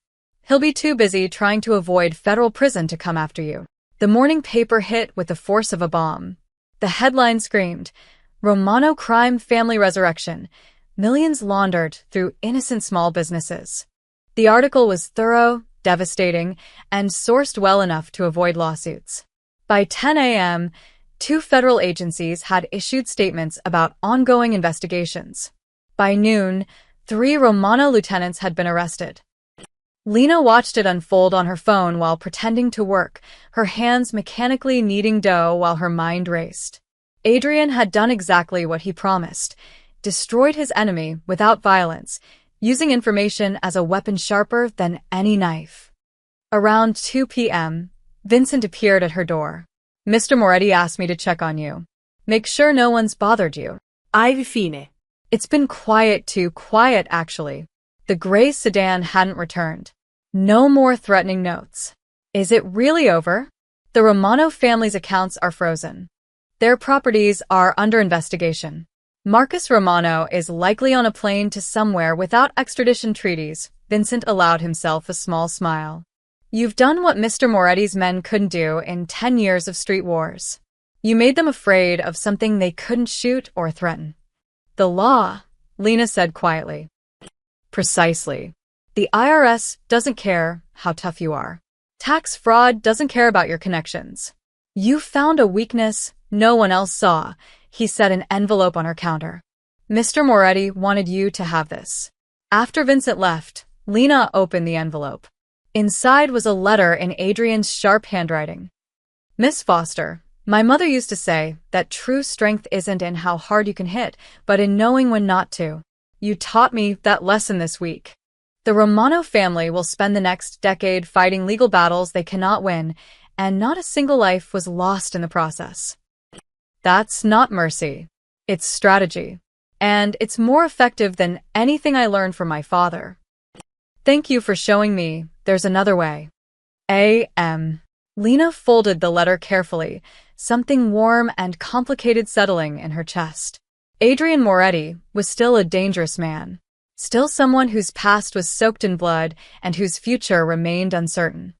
He'll be too busy trying to avoid federal prison to come after you. The morning paper hit with the force of a bomb. The headline screamed, Romano crime family resurrection, millions laundered through innocent small businesses. The article was thorough, devastating, and sourced well enough to avoid lawsuits. By 10 a.m., 2 federal agencies had issued statements about ongoing investigations. By noon, 3 Romano lieutenants had been arrested. Lena watched it unfold on her phone while pretending to work, her hands mechanically kneading dough while her mind raced. Adrian had done exactly what he promised, destroyed his enemy without violence, using information as a weapon sharper than any knife. Around 2 p.m., Vincent appeared at her door. Mr. Moretti asked me to check on you. Make sure no one's bothered you. Ideation. It's been quiet too quiet, actually. The gray sedan hadn't returned. No more threatening notes. Is it really over? The Romano family's accounts are frozen. Their properties are under investigation. Marcus Romano is likely on a plane to somewhere without extradition treaties. Vincent allowed himself a small smile. You've done what Mr. Moretti's men couldn't do in 10 years of street wars. You made them afraid of something they couldn't shoot or threaten. The law, Lena said quietly. Precisely. The IRS doesn't care how tough you are. Tax fraud doesn't care about your connections. You found a weakness no one else saw, he set an envelope on her counter. Mr. Moretti wanted you to have this. After Vincent left, Lena opened the envelope. Inside was a letter in Adrian's sharp handwriting. Miss Foster, my mother used to say that true strength isn't in how hard you can hit, but in knowing when not to. You taught me that lesson this week. The Romano family will spend the next decade fighting legal battles they cannot win, and not a single life was lost in the process. That's not mercy. It's strategy. And it's more effective than anything I learned from my father. Thank you for showing me there's another way. A.M. Lena folded the letter carefully, something warm and complicated settling in her chest. Adrian Moretti was still a dangerous man. Still someone whose past was soaked in blood and whose future remained uncertain.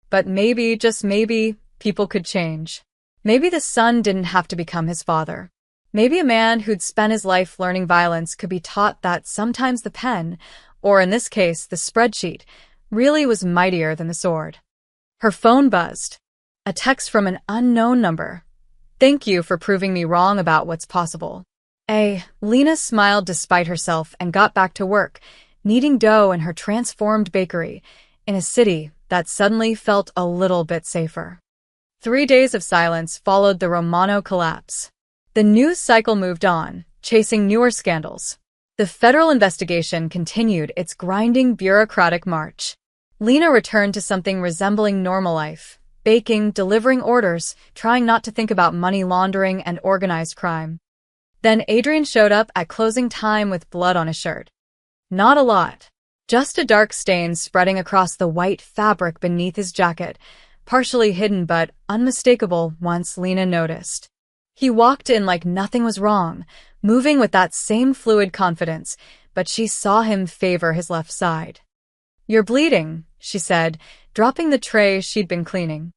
But maybe, just maybe, people could change. Maybe the son didn't have to become his father. Maybe a man who'd spent his life learning violence could be taught that sometimes the pen, or in this case the spreadsheet, really was mightier than the sword. Her phone buzzed. A text from an unknown number. Thank you for proving me wrong about what's possible. Lena smiled despite herself and got back to work, kneading dough in her transformed bakery, in a city that suddenly felt a little bit safer. 3 days of silence followed the Romano collapse. The news cycle moved on, chasing newer scandals. The federal investigation continued its grinding bureaucratic march. Lena returned to something resembling normal life, baking, delivering orders, trying not to think about money laundering and organized crime. Then Adrian showed up at closing time with blood on his shirt. Not a lot. Just a dark stain spreading across the white fabric beneath his jacket, partially hidden but unmistakable once Lena noticed. He walked in like nothing was wrong, moving with that same fluid confidence, but she saw him favor his left side. You're bleeding, she said, dropping the tray she'd been cleaning.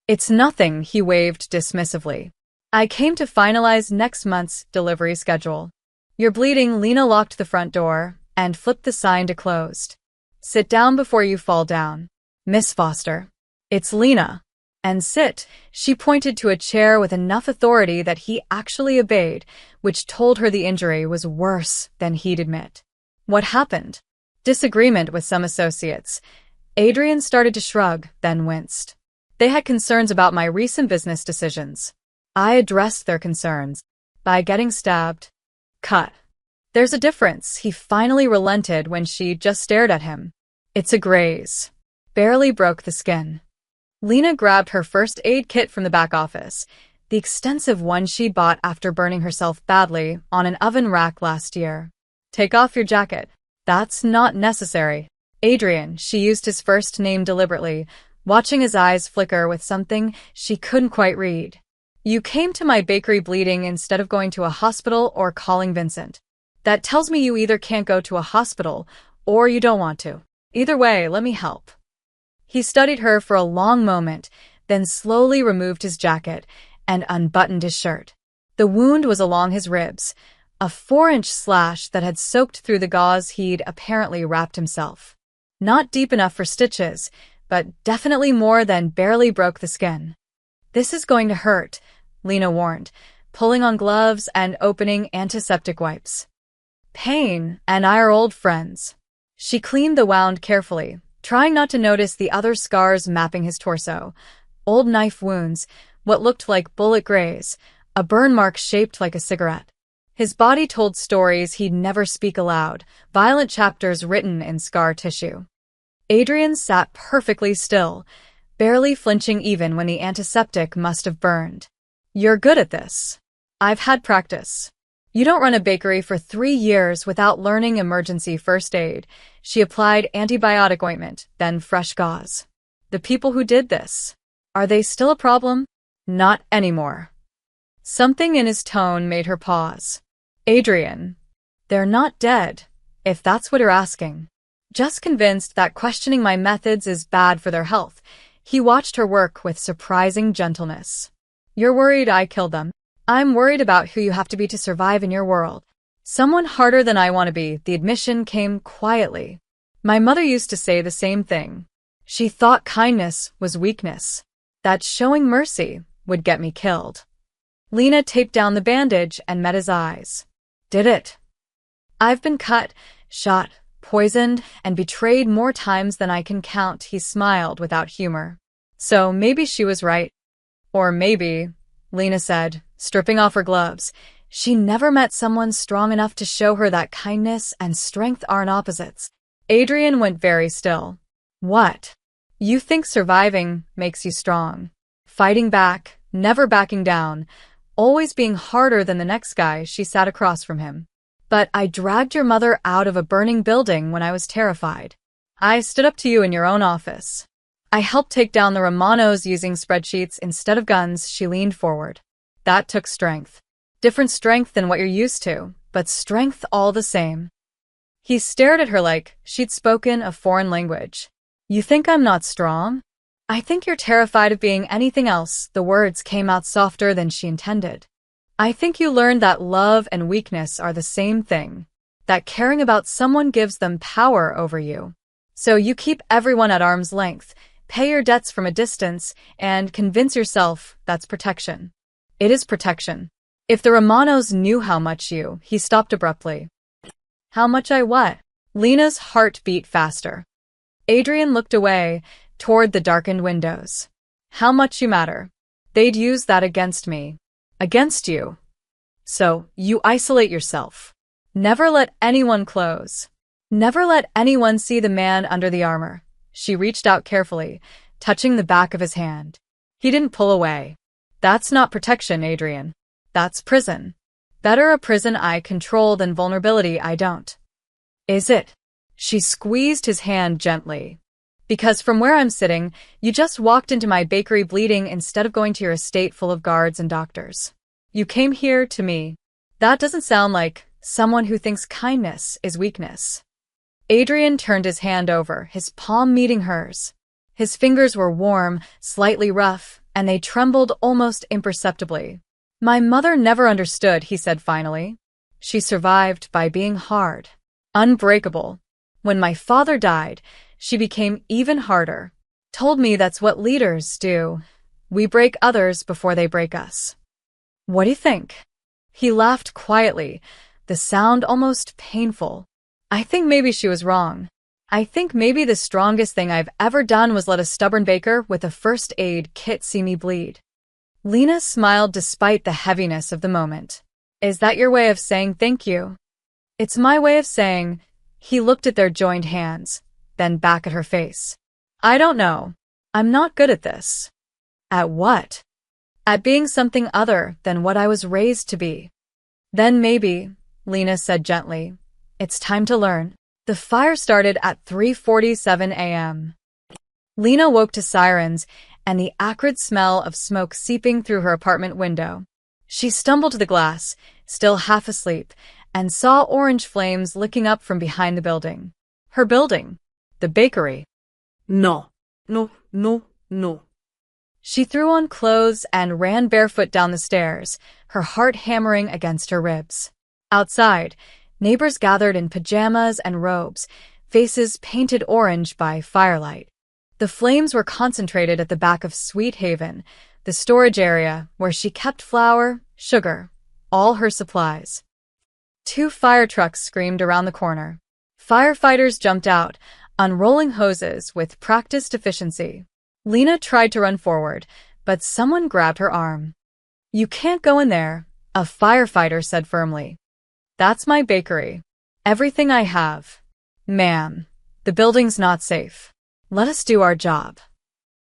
It's nothing, he waved dismissively. I came to finalize next month's delivery schedule. You're bleeding, Lena locked the front door and flipped the sign to closed. Sit down before you fall down. Miss Foster. It's Lena. And sit, she pointed to a chair with enough authority that he actually obeyed, which told her the injury was worse than he'd admit. What happened? Disagreement with some associates. Adrian started to shrug, then winced. They had concerns about my recent business decisions. I addressed their concerns by getting stabbed. Cut. There's a difference. He finally relented when she just stared at him. It's a graze. Barely broke the skin. Lena grabbed her first aid kit from the back office, the extensive one she'd bought after burning herself badly on an oven rack last year. Take off your jacket. That's not necessary. Adrian, she used his first name deliberately, watching his eyes flicker with something she couldn't quite read. You came to my bakery bleeding instead of going to a hospital or calling Vincent. That tells me you either can't go to a hospital or you don't want to. Either way, let me help. He studied her for a long moment, then slowly removed his jacket and unbuttoned his shirt. The wound was along his ribs, a 4-inch slash that had soaked through the gauze he'd apparently wrapped himself. Not deep enough for stitches, but definitely more than barely broke the skin. This is going to hurt, Lena warned, pulling on gloves and opening antiseptic wipes. Pain and I are old friends. She cleaned the wound carefully, trying not to notice the other scars mapping his torso. Old knife wounds, what looked like bullet graze, a burn mark shaped like a cigarette. His body told stories he'd never speak aloud, violent chapters written in scar tissue. Adrian sat perfectly still, barely flinching even when the antiseptic must have burned. You're good at this. I've had practice. You don't run a bakery for 3 years without learning emergency first aid. She applied antibiotic ointment, then fresh gauze. The people who did this, are they still a problem? Not anymore. Something in his tone made her pause. Adrian, they're not dead, if that's what you're asking. Just convinced that questioning my methods is bad for their health, he watched her work with surprising gentleness. You're worried I killed them. I'm worried about who you have to be to survive in your world. Someone harder than I want to be, the admission came quietly. My mother used to say the same thing. She thought kindness was weakness, that showing mercy would get me killed. Lena taped down the bandage and met his eyes. Did it? I've been cut, shot, poisoned, and betrayed more times than I can count, he smiled without humor. So maybe she was right. Or maybe, Lena said, stripping off her gloves. She never met someone strong enough to show her that kindness and strength aren't opposites. Adrian went very still. What? You think surviving makes you strong. Fighting back, never backing down, always being harder than the next guy. She sat across from him. But I dragged your mother out of a burning building when I was terrified. I stood up to you in your own office. I helped take down the Romanos using spreadsheets instead of guns. She leaned forward. That took strength. Different strength than what you're used to, but strength all the same. He stared at her like she'd spoken a foreign language. You think I'm not strong? I think you're terrified of being anything else. The words came out softer than she intended. I think you learned that love and weakness are the same thing, that caring about someone gives them power over you. So you keep everyone at arm's length, pay your debts from a distance, and convince yourself that's protection. It is protection. If the Romanos knew how much you, he stopped abruptly. How much I what? Lena's heart beat faster. Adrian looked away, toward the darkened windows. How much you matter. They'd use that against me. Against you. So, you isolate yourself. Never let anyone close. Never let anyone see the man under the armor. She reached out carefully, touching the back of his hand. He didn't pull away. That's not protection, Adrian. That's prison. Better a prison I control than vulnerability I don't. Is it? She squeezed his hand gently. Because from where I'm sitting, you just walked into my bakery bleeding instead of going to your estate full of guards and doctors. You came here to me. That doesn't sound like someone who thinks kindness is weakness. Adrian turned his hand over, his palm meeting hers. His fingers were warm, slightly rough, and they trembled almost imperceptibly. My mother never understood, he said finally. She survived by being hard, unbreakable. When my father died, she became even harder. Told me that's what leaders do. We break others before they break us. What do you think? He laughed quietly, the sound almost painful. I think maybe she was wrong. I think maybe the strongest thing I've ever done was let a stubborn baker with a first aid kit see me bleed. Lena smiled despite the heaviness of the moment. Is that your way of saying thank you? It's my way of saying. He looked at their joined hands, then back at her face. I don't know. I'm not good at this. At what? At being something other than what I was raised to be. Then maybe, Lena said gently, it's time to learn. The fire started at 3:47 a.m. Lena woke to sirens and the acrid smell of smoke seeping through her apartment window. She stumbled to the glass, still half asleep, and saw orange flames licking up from behind the building. Her building. The bakery. No. No, no, no. She threw on clothes and ran barefoot down the stairs, her heart hammering against her ribs. Outside, neighbors gathered in pajamas and robes, faces painted orange by firelight. The flames were concentrated at the back of Sweet Haven, the storage area where she kept flour, sugar, all her supplies. 2 fire trucks screamed around the corner. Firefighters jumped out, unrolling hoses with practiced efficiency. Lena tried to run forward, but someone grabbed her arm. You can't go in there, a firefighter said firmly. That's my bakery. Everything I have. Ma'am, the building's not safe. Let us do our job.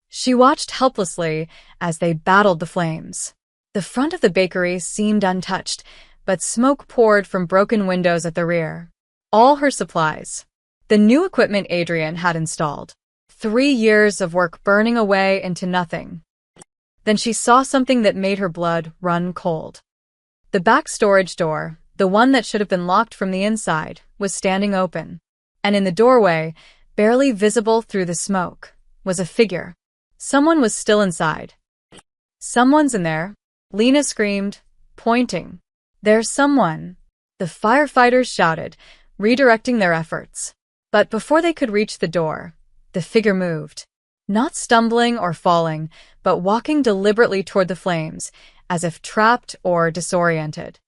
She watched helplessly as they battled the flames. The front of the bakery seemed untouched, but smoke poured from broken windows at the rear. All her supplies. The new equipment Adrian had installed. 3 years of work burning away into nothing. Then she saw something that made her blood run cold. The back storage door, the one that should have been locked from the inside, was standing open. And in the doorway, barely visible through the smoke, was a figure. Someone was still inside. "Someone's in there," Lena screamed, pointing. "There's someone," the firefighters shouted, redirecting their efforts. But before they could reach the door, the figure moved. Not stumbling or falling, but walking deliberately toward the flames, as if trapped or disoriented.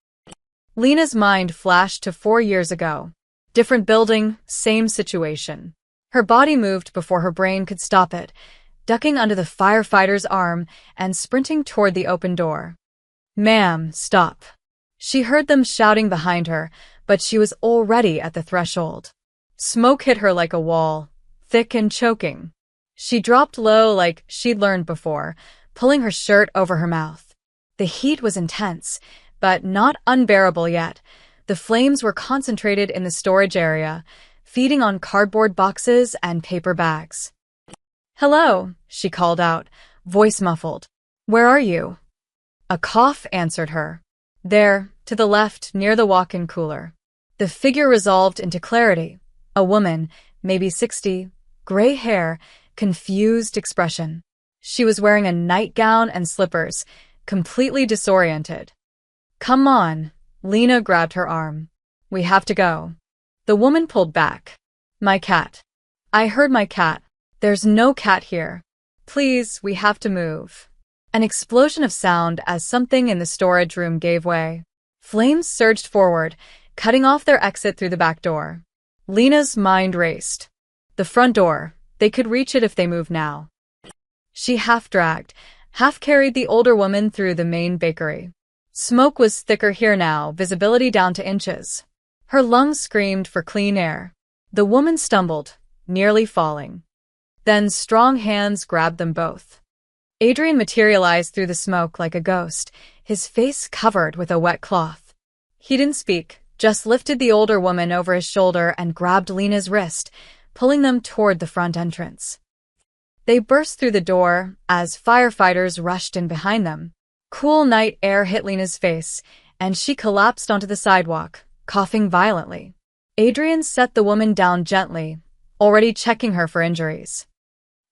Lena's mind flashed to 4 years ago. Different building, same situation. Her body moved before her brain could stop it, ducking under the firefighter's arm and sprinting toward the open door. "Ma'am, stop." She heard them shouting behind her, but she was already at the threshold. Smoke hit her like a wall, thick and choking. She dropped low like she'd learned before, pulling her shirt over her mouth. The heat was intense, but not unbearable yet. The flames were concentrated in the storage area, feeding on cardboard boxes and paper bags. "Hello," she called out, voice muffled. "Where are you?" A cough answered her. "There, to the left, near the walk-in cooler." The figure resolved into clarity. A woman, maybe 60, gray hair, confused expression. She was wearing a nightgown and slippers, completely disoriented. "Come on," Lena grabbed her arm. "We have to go." The woman pulled back. "My cat." "I heard my cat." "There's no cat here." "Please, we have to move." An explosion of sound as something in the storage room gave way. Flames surged forward, cutting off their exit through the back door. Lena's mind raced. The front door, they could reach it if they moved now. She half-dragged, half-carried the older woman through the main bakery. Smoke was thicker here now, visibility down to inches. Her lungs screamed for clean air. The woman stumbled, nearly falling. Then strong hands grabbed them both. Adrian materialized through the smoke like a ghost, his face covered with a wet cloth. He didn't speak, just lifted the older woman over his shoulder and grabbed Lena's wrist, pulling them toward the front entrance. They burst through the door as firefighters rushed in behind them. Cool night air hit Lena's face, and she collapsed onto the sidewalk, coughing violently. Adrian set the woman down gently, already checking her for injuries.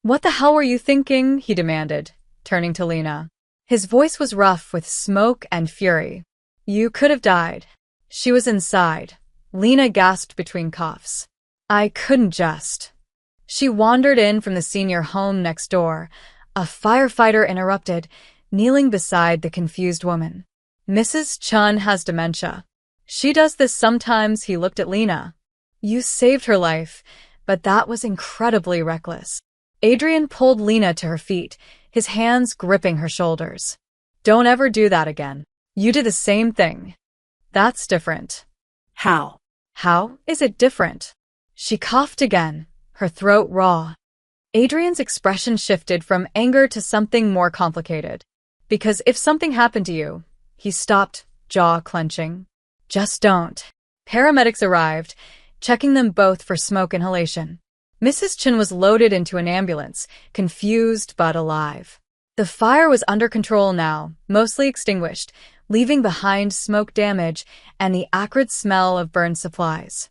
"What the hell were you thinking?" he demanded, turning to Lena. His voice was rough with smoke and fury. "You could have died." She was inside. Lena gasped between coughs. "I couldn't just." She wandered in from the senior home next door. A firefighter interrupted, kneeling beside the confused woman. "Mrs. Chun has dementia. She does this sometimes," he looked at Lena. "You saved her life, but that was incredibly reckless." Adrian pulled Lena to her feet, his hands gripping her shoulders. "Don't ever do that again. You did the same thing." "That's different." "How?" "How is it different?" She coughed again, her throat raw. Adrian's expression shifted from anger to something more complicated. "Because if something happened to you," he stopped, jaw clenching. "Just don't." Paramedics arrived, checking them both for smoke inhalation. Mrs. Chin was loaded into an ambulance, confused but alive. The fire was under control now, mostly extinguished, leaving behind smoke damage and the acrid smell of burned supplies.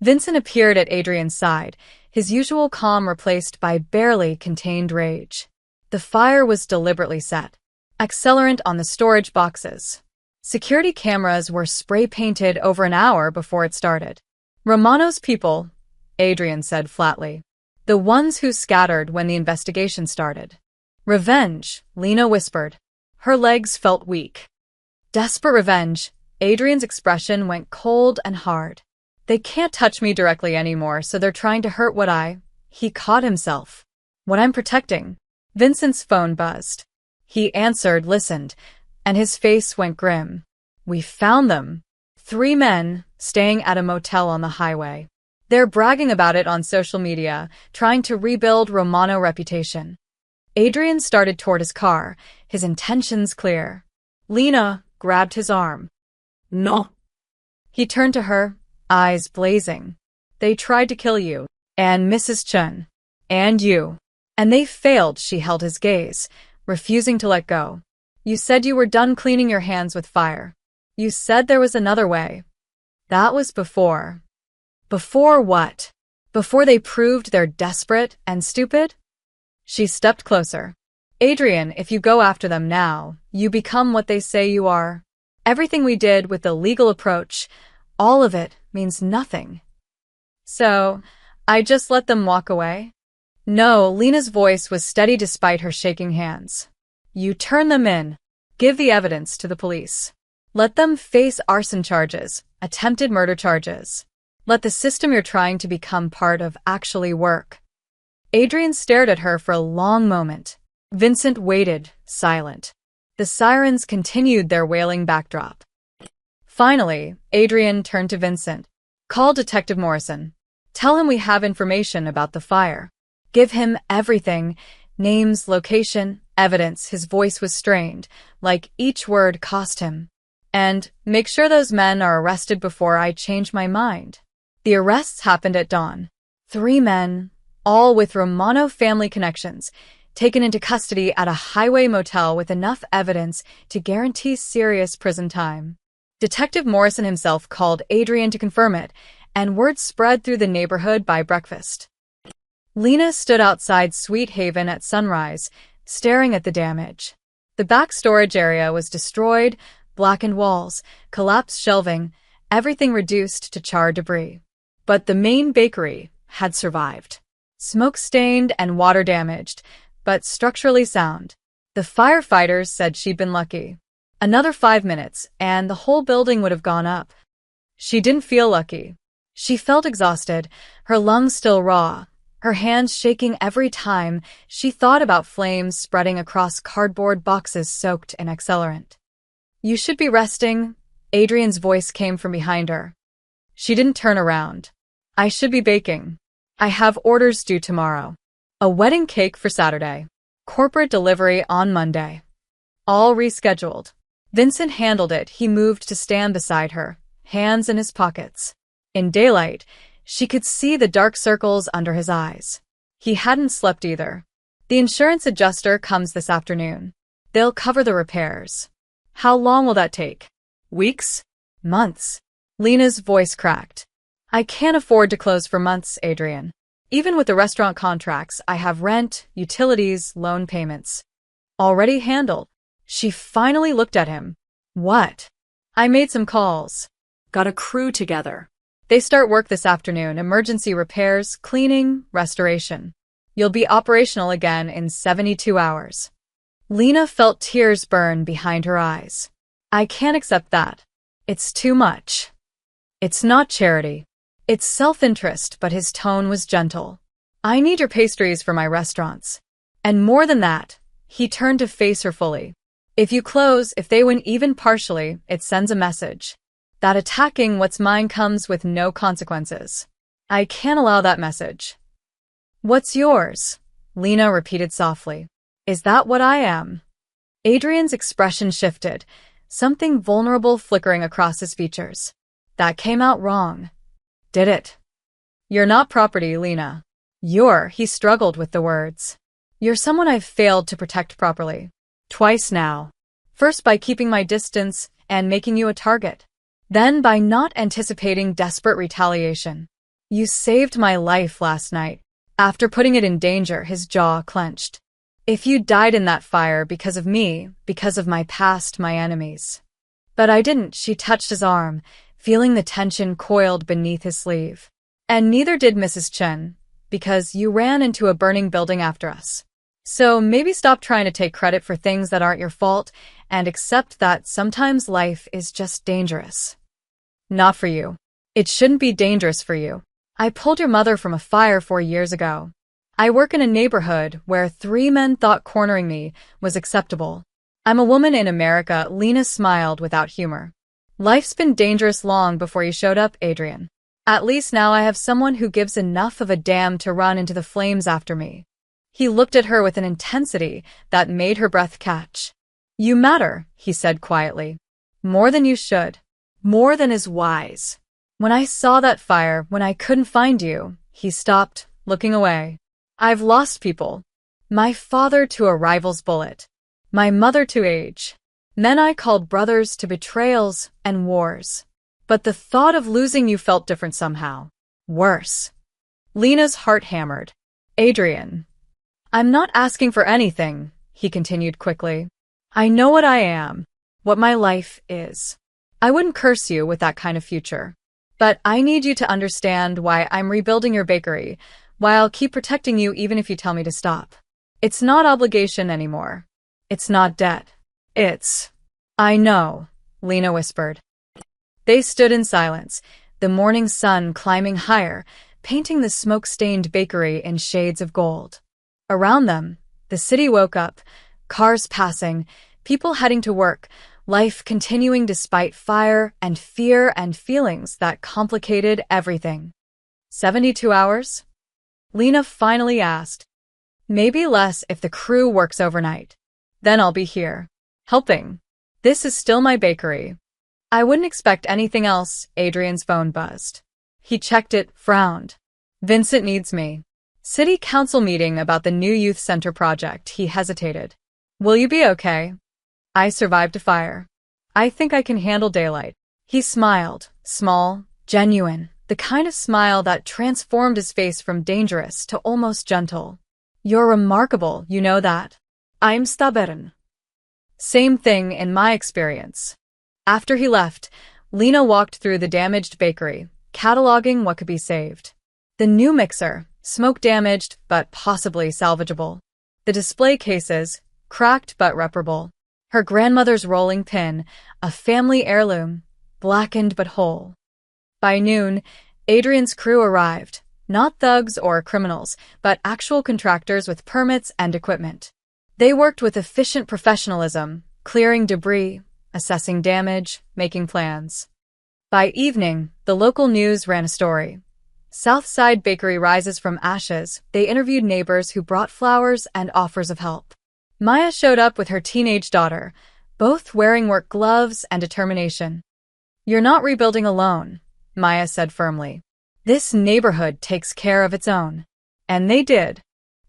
Vincent appeared at Adrian's side, his usual calm replaced by barely contained rage. The fire was deliberately set. Accelerant on the storage boxes. Security cameras were spray-painted over an hour before it started. "Romano's people," Adrian said flatly. "The ones who scattered when the investigation started." "Revenge," Lena whispered. Her legs felt weak. "Desperate revenge." Adrian's expression went cold and hard. "They can't touch me directly anymore, so they're trying to hurt what He caught himself. "What I'm protecting." Vincent's phone buzzed. He answered, listened, and his face went grim. "We found them. 3 men, staying at a motel on the highway. They're bragging about it on social media, trying to rebuild Romano reputation." Adrian started toward his car, his intentions clear. Lena grabbed his arm. No. He turned to her, eyes blazing. They tried to kill you, and Mrs. Chen, and you. And they failed, she held his gaze, refusing to let go. You said you were done cleaning your hands with fire. You said there was another way. That was before. Before what? Before they proved they're desperate and stupid? She stepped closer. Adrian, if you go after them now, you become what they say you are. Everything we did with the legal approach, all of it means nothing. So, I just let them walk away? No, Lena's voice was steady despite her shaking hands. You turn them in. Give the evidence to the police. Let them face arson charges, attempted murder charges. Let the system you're trying to become part of actually work. Adrian stared at her for a long moment. Vincent waited, silent. The sirens continued their wailing backdrop. Finally, Adrian turned to Vincent. Call Detective Morrison. Tell him we have information about the fire. Give him everything. Names, location, evidence. His voice was strained, like each word cost him. And make sure those men are arrested before I change my mind. The arrests happened at dawn. 3 men, all with Romano family connections, taken into custody at a highway motel with enough evidence to guarantee serious prison time. Detective Morrison himself called Adrian to confirm it, and word spread through the neighborhood by breakfast. Lena stood outside Sweet Haven at sunrise, staring at the damage. The back storage area was destroyed, blackened walls, collapsed shelving, everything reduced to charred debris. But the main bakery had survived. Smoke-stained and water-damaged, but structurally sound. The firefighters said she'd been lucky. Another 5 minutes, and the whole building would have gone up. She didn't feel lucky. She felt exhausted, her lungs still raw, her hands shaking every time she thought about flames spreading across cardboard boxes soaked in accelerant. You should be resting, Adrian's voice came from behind her. She didn't turn around. I should be baking. I have orders due tomorrow. A wedding cake for Saturday. Corporate delivery on Monday. All rescheduled. Vincent handled it. He moved to stand beside her, hands in his pockets. In daylight, she could see the dark circles under his eyes. He hadn't slept either. The insurance adjuster comes this afternoon. They'll cover the repairs. How long will that take? Weeks? Months? Lena's voice cracked. I can't afford to close for months, Adrian. Even with the restaurant contracts, I have rent, utilities, loan payments. Already handled. She finally looked at him. What? I made some calls. Got a crew together. They start work this afternoon, emergency repairs, cleaning, restoration. You'll be operational again in 72 hours. Lena felt tears burn behind her eyes. I can't accept that. It's too much. It's not charity. It's self-interest, but his tone was gentle. I need your pastries for my restaurants. And more than that, he turned to face her fully. If you close, if they win even partially, it sends a message. That attacking what's mine comes with no consequences. I can't allow that message. What's yours? Lena repeated softly. Is that what I am? Adrian's expression shifted, something vulnerable flickering across his features. That came out wrong. Did it? You're not property, Lena. He struggled with the words. You're someone I've failed to protect properly. Twice now. First by keeping my distance and making you a target. Then by not anticipating desperate retaliation. You saved my life last night. After putting it in danger, his jaw clenched. If you died in that fire because of me, because of my past, my enemies. But I didn't, she touched his arm, feeling the tension coiled beneath his sleeve. And neither did Mrs. Chen, because you ran into a burning building after us. So maybe stop trying to take credit for things that aren't your fault and accept that sometimes life is just dangerous. Not for you. It shouldn't be dangerous for you. I pulled your mother from a fire 4 years ago. I work in a neighborhood where 3 men thought cornering me was acceptable. I'm a woman in America, Lena smiled without humor. Life's been dangerous long before you showed up, Adrian. At least now I have someone who gives enough of a damn to run into the flames after me. He looked at her with an intensity that made her breath catch. You matter, he said quietly. More than you should. More than is wise. When I saw that fire, when I couldn't find you, he stopped, looking away. I've lost people. My father to a rival's bullet. My mother to age. Men I called brothers to betrayals and wars. But the thought of losing you felt different somehow. Worse. Lena's heart hammered. Adrian. I'm not asking for anything, he continued quickly. I know what I am, what my life is. I wouldn't curse you with that kind of future. But I need you to understand why I'm rebuilding your bakery, why I'll keep protecting you even if you tell me to stop. It's not obligation anymore. It's not debt. I know, Lena whispered. They stood in silence, the morning sun climbing higher, painting the smoke-stained bakery in shades of gold. Around them, the city woke up, cars passing, people heading to work, life continuing despite fire and fear and feelings that complicated everything. 72 hours? Lena finally asked. Maybe less if the crew works overnight. Then I'll be here, helping. This is still my bakery. I wouldn't expect anything else. Adrian's phone buzzed. He checked it, frowned. Vincent needs me. City council meeting about the new youth center project. He hesitated. Will you be okay? I survived a fire. I think I can handle daylight. He smiled, small, genuine, the kind of smile that transformed his face from dangerous to almost gentle. You're remarkable, you know that. I'm stubborn. Same thing in my experience. After he left, Lena walked through the damaged bakery, cataloging what could be saved. The new mixer, smoke-damaged but possibly salvageable. The display cases, cracked but reparable. Her grandmother's rolling pin, a family heirloom, blackened but whole. By noon, Adrian's crew arrived, not thugs or criminals, but actual contractors with permits and equipment. They worked with efficient professionalism, clearing debris, assessing damage, making plans. By evening, the local news ran a story. Southside Bakery rises from ashes. They interviewed neighbors who brought flowers and offers of help. Maya showed up with her teenage daughter, both wearing work gloves and determination. You're not rebuilding alone, Maya said firmly. This neighborhood takes care of its own. And they did.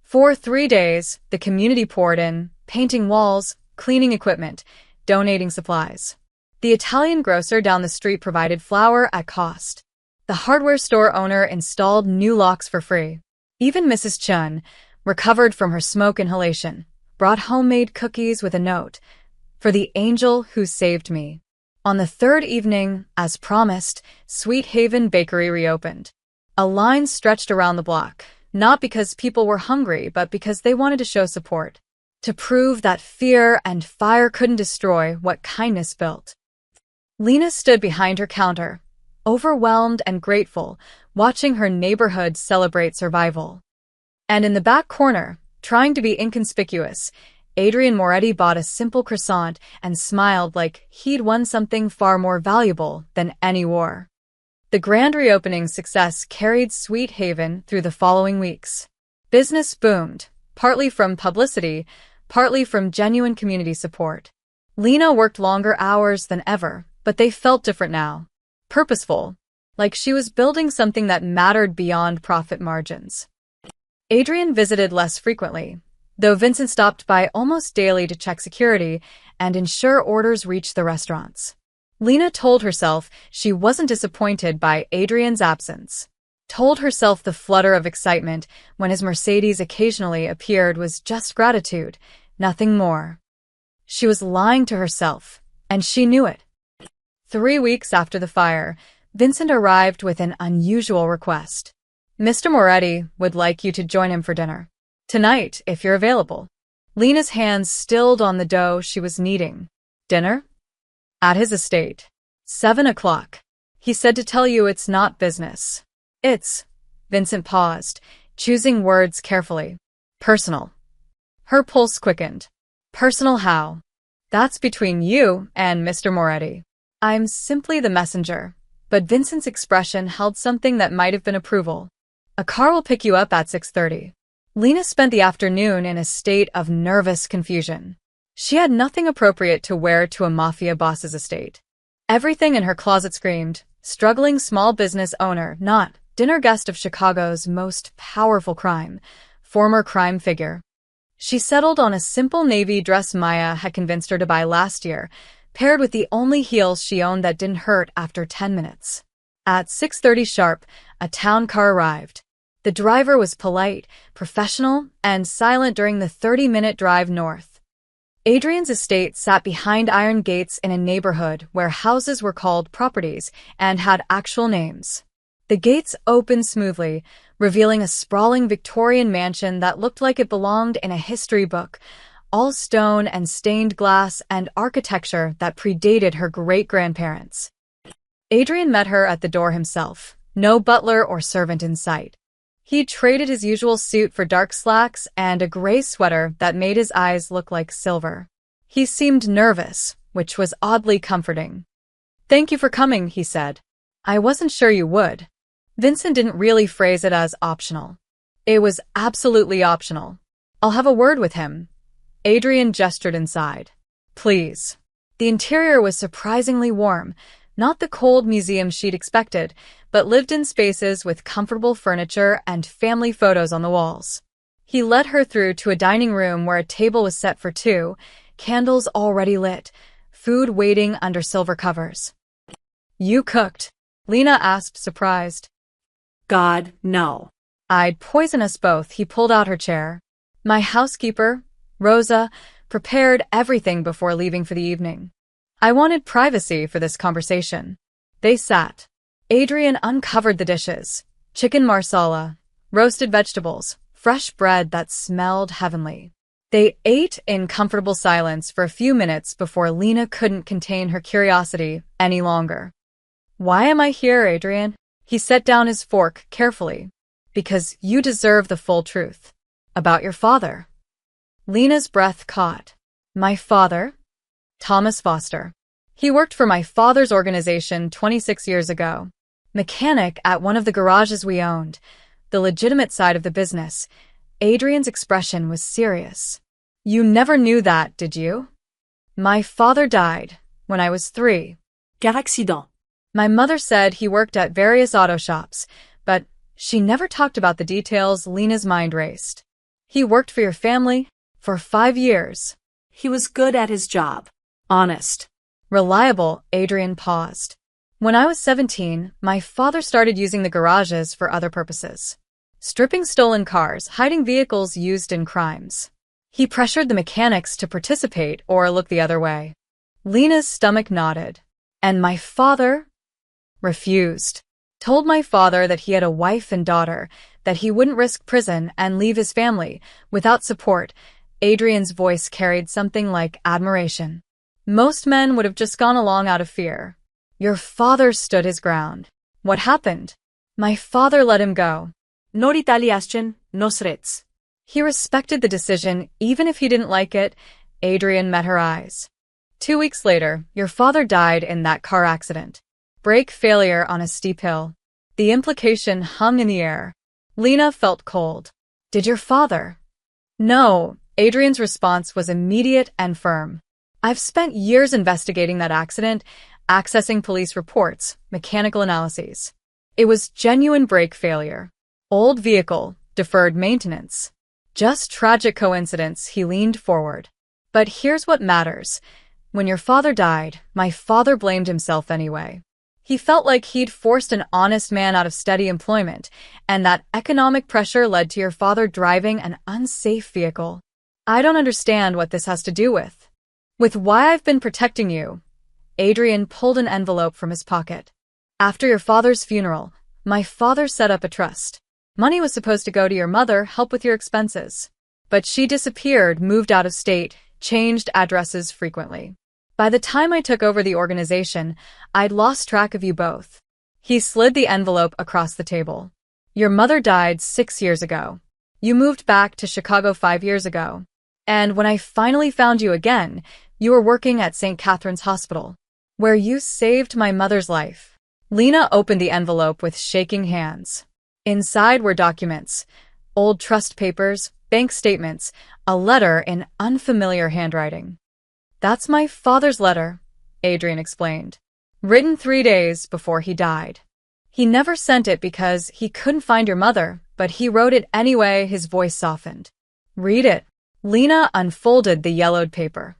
For 3 days, the community poured in, painting walls, cleaning equipment, donating supplies. The Italian grocer down the street provided flour at cost. The hardware store owner installed new locks for free. Even Mrs. Chun, recovered from her smoke inhalation, brought homemade cookies with a note, "For the angel who saved me." On the third evening, as promised, Sweet Haven Bakery reopened. A line stretched around the block, not because people were hungry, but because they wanted to show support, to prove that fear and fire couldn't destroy what kindness built. Lena stood behind her counter, overwhelmed and grateful, watching her neighborhood celebrate survival. And in the back corner, trying to be inconspicuous, Adrian Moretti bought a simple croissant and smiled like he'd won something far more valuable than any war. The grand reopening success carried Sweet Haven through the following weeks. Business boomed, partly from publicity, partly from genuine community support. Lena worked longer hours than ever, but they felt different now. Purposeful, like she was building something that mattered beyond profit margins. Adrian visited less frequently, though Vincent stopped by almost daily to check security and ensure orders reached the restaurants. Lena told herself she wasn't disappointed by Adrian's absence, told herself the flutter of excitement when his Mercedes occasionally appeared was just gratitude, nothing more. She was lying to herself, and she knew it. 3 weeks after the fire, Vincent arrived with an unusual request. Mr. Moretti would like you to join him for dinner. Tonight, if you're available. Lena's hands stilled on the dough she was kneading. Dinner? At his estate. 7 o'clock. He said to tell you it's not business. It's... Vincent paused, choosing words carefully. Personal. Her pulse quickened. Personal how? That's between you and Mr. Moretti. I'm simply the messenger. But Vincent's expression held something that might have been approval. A car will pick you up at 6:30. Lena spent the afternoon in a state of nervous confusion. She had nothing appropriate to wear to a Mafia boss's estate. Everything in her closet screamed, struggling small business owner, not dinner guest of Chicago's most powerful crime, former crime figure. She settled on a simple navy dress Maya had convinced her to buy last year, paired with the only heels she owned that didn't hurt after 10 minutes. At 6:30 sharp, a town car arrived. The driver was polite, professional, and silent during the 30-minute drive north. Adrian's estate sat behind iron gates in a neighborhood where houses were called properties and had actual names. The gates opened smoothly, revealing a sprawling Victorian mansion that looked like it belonged in a history book, all stone and stained glass and architecture that predated her great-grandparents. Adrian met her at the door himself, no butler or servant in sight. He traded his usual suit for dark slacks and a gray sweater that made his eyes look like silver. He seemed nervous, which was oddly comforting. "Thank you for coming," he said. "I wasn't sure you would." Vincent didn't really phrase it as optional. It was absolutely optional. "I'll have a word with him." Adrian gestured inside. "Please." The interior was surprisingly warm, not the cold museum she'd expected, but lived-in spaces with comfortable furniture and family photos on the walls. He led her through to a dining room where a table was set for two, candles already lit, food waiting under silver covers. "You cooked?" Lena asked, surprised. God, no. "I'd poison us both." He pulled out her chair. "My housekeeper, Rosa, prepared everything before leaving for the evening. I wanted privacy for this conversation." They sat. Adrian uncovered the dishes: chicken marsala, roasted vegetables, fresh bread that smelled heavenly. They ate in comfortable silence for a few minutes before Lena couldn't contain her curiosity any longer. "Why am I here, Adrian?" He set down his fork carefully. "Because you deserve the full truth. About your father." Lena's breath caught. "My father?" "Thomas Foster. He worked for my father's organization 26 years ago. Mechanic at one of the garages we owned, the legitimate side of the business." Adrian's expression was serious. "You never knew that, did you?" "My father died when I was 3. Car accident. My mother said he worked at various auto shops, but she never talked about the details." Lena's mind raced. "He worked for your family for 5 years. He was good at his job. Honest. Reliable." Adrian paused. "When I was 17, my father started using the garages for other purposes. Stripping stolen cars, hiding vehicles used in crimes. He pressured the mechanics to participate or look the other way." Lena's stomach knotted. "And my father?" "Refused. Told my father that he had a wife and daughter, that he wouldn't risk prison and leave his family without support." Adrian's voice carried something like admiration. "Most men would have just gone along out of fear. Your father stood his ground." "What happened?" "My father let him go." No retaliation, no threats. "He respected the decision, even if he didn't like it." Adrian met her eyes. 2 weeks later, your father died in that car accident. Brake failure on a steep hill. The implication hung in the air. Lena felt cold. "Did your father?" "No." Adrian's response was immediate and firm. "I've spent years investigating that accident, accessing police reports, mechanical analyses. It was genuine brake failure. Old vehicle, deferred maintenance. Just tragic coincidence." He leaned forward. "But here's what matters. When your father died, my father blamed himself anyway. He felt like he'd forced an honest man out of steady employment, and that economic pressure led to your father driving an unsafe vehicle. I don't understand what this has to do with why I've been protecting you." Adrian pulled an envelope from his pocket. "After your father's funeral, my father set up a trust. Money was supposed to go to your mother, help with your expenses. But she disappeared, moved out of state, changed addresses frequently. By the time I took over the organization, I'd lost track of you both." He slid the envelope across the table. "Your mother died 6 years ago. You moved back to Chicago 5 years ago. And when I finally found you again, you were working at St. Catherine's Hospital, where you saved my mother's life." Lena opened the envelope with shaking hands. Inside were documents, old trust papers, bank statements, a letter in unfamiliar handwriting. "That's my father's letter," Adrian explained. Written 3 days before he died. He never sent it because he couldn't find your mother, but he wrote it anyway, his voice softened. Read it. Lena unfolded the yellowed paper.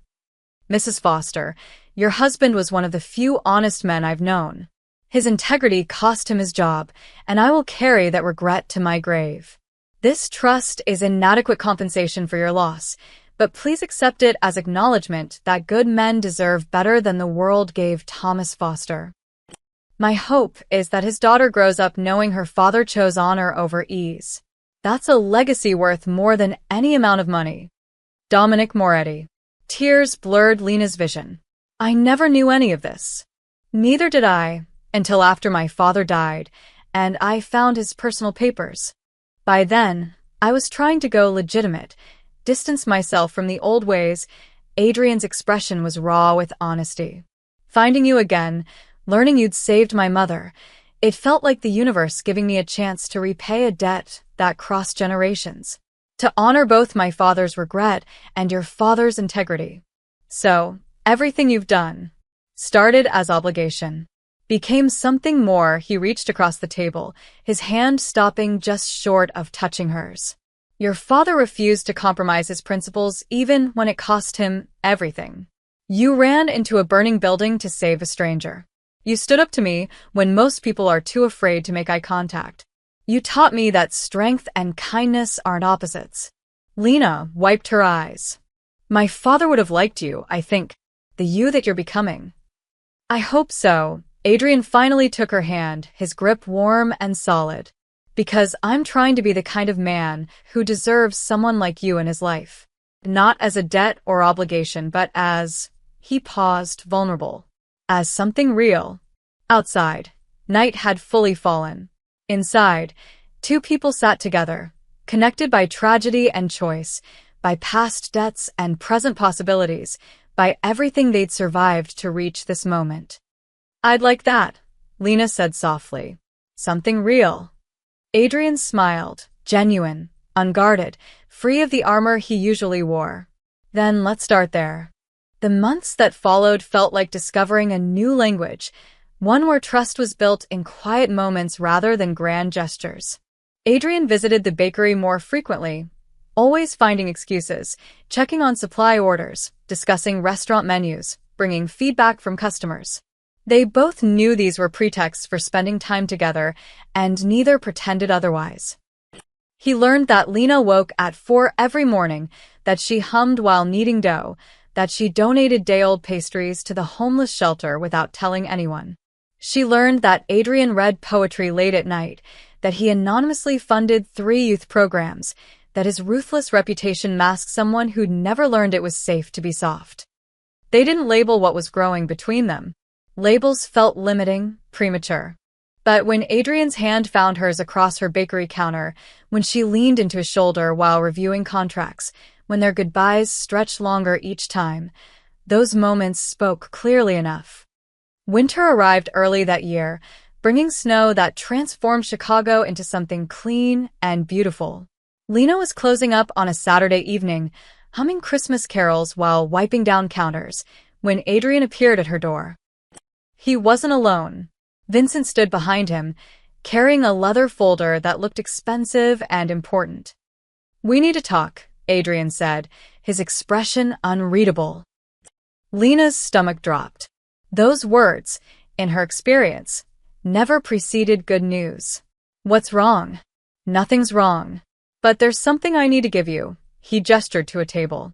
Mrs. Foster, your husband was one of the few honest men I've known. His integrity cost him his job, and I will carry that regret to my grave. This trust is inadequate compensation for your loss, but please accept it as acknowledgement that good men deserve better than the world gave Thomas Foster. My hope is that his daughter grows up knowing her father chose honor over ease. That's a legacy worth more than any amount of money. Dominic Moretti. Tears blurred Lena's vision. I never knew any of this. Neither did I, until after my father died, and I found his personal papers. By then, I was trying to go legitimate, distance myself from the old ways. Adrian's expression was raw with honesty. Finding you again, learning you'd saved my mother, it felt like the universe giving me a chance to repay a debt that crossed generations, to honor both my father's regret and your father's integrity. So, everything you've done, started as obligation, became something more. He reached across the table, his hand stopping just short of touching hers. Your father refused to compromise his principles even when it cost him everything. You ran into a burning building to save a stranger. You stood up to me when most people are too afraid to make eye contact. You taught me that strength and kindness aren't opposites. Lena wiped her eyes. My father would have liked you, I think, the you that you're becoming. I hope so. Adrian finally took her hand, his grip warm and solid. Because I'm trying to be the kind of man who deserves someone like you in his life. Not as a debt or obligation, but as, he paused, vulnerable, as something real. Outside, night had fully fallen. Inside, two people sat together, connected by tragedy and choice, by past debts and present possibilities, by everything they'd survived to reach this moment. I'd like that, Lena said softly. Something real. Adrian smiled, genuine, unguarded, free of the armor he usually wore. Then let's start there. The months that followed felt like discovering a new language, one where trust was built in quiet moments rather than grand gestures. Adrian visited the bakery more frequently, always finding excuses, checking on supply orders, discussing restaurant menus, bringing feedback from customers. They both knew these were pretexts for spending time together, and neither pretended otherwise. He learned that Lena woke at 4 every morning, that she hummed while kneading dough, that she donated day-old pastries to the homeless shelter without telling anyone. She learned that Adrian read poetry late at night, that he anonymously funded 3 youth programs, that his ruthless reputation masked someone who'd never learned it was safe to be soft. They didn't label what was growing between them. Labels felt limiting, premature. But when Adrian's hand found hers across her bakery counter, when she leaned into his shoulder while reviewing contracts, when their goodbyes stretched longer each time, those moments spoke clearly enough. Winter arrived early that year, bringing snow that transformed Chicago into something clean and beautiful. Lena was closing up on a Saturday evening, humming Christmas carols while wiping down counters, when Adrian appeared at her door. He wasn't alone. Vincent stood behind him, carrying a leather folder that looked expensive and important. We need to talk, Adrian said, his expression unreadable. Lena's stomach dropped. Those words, in her experience, never preceded good news. What's wrong? Nothing's wrong. But there's something I need to give you. He gestured to a table.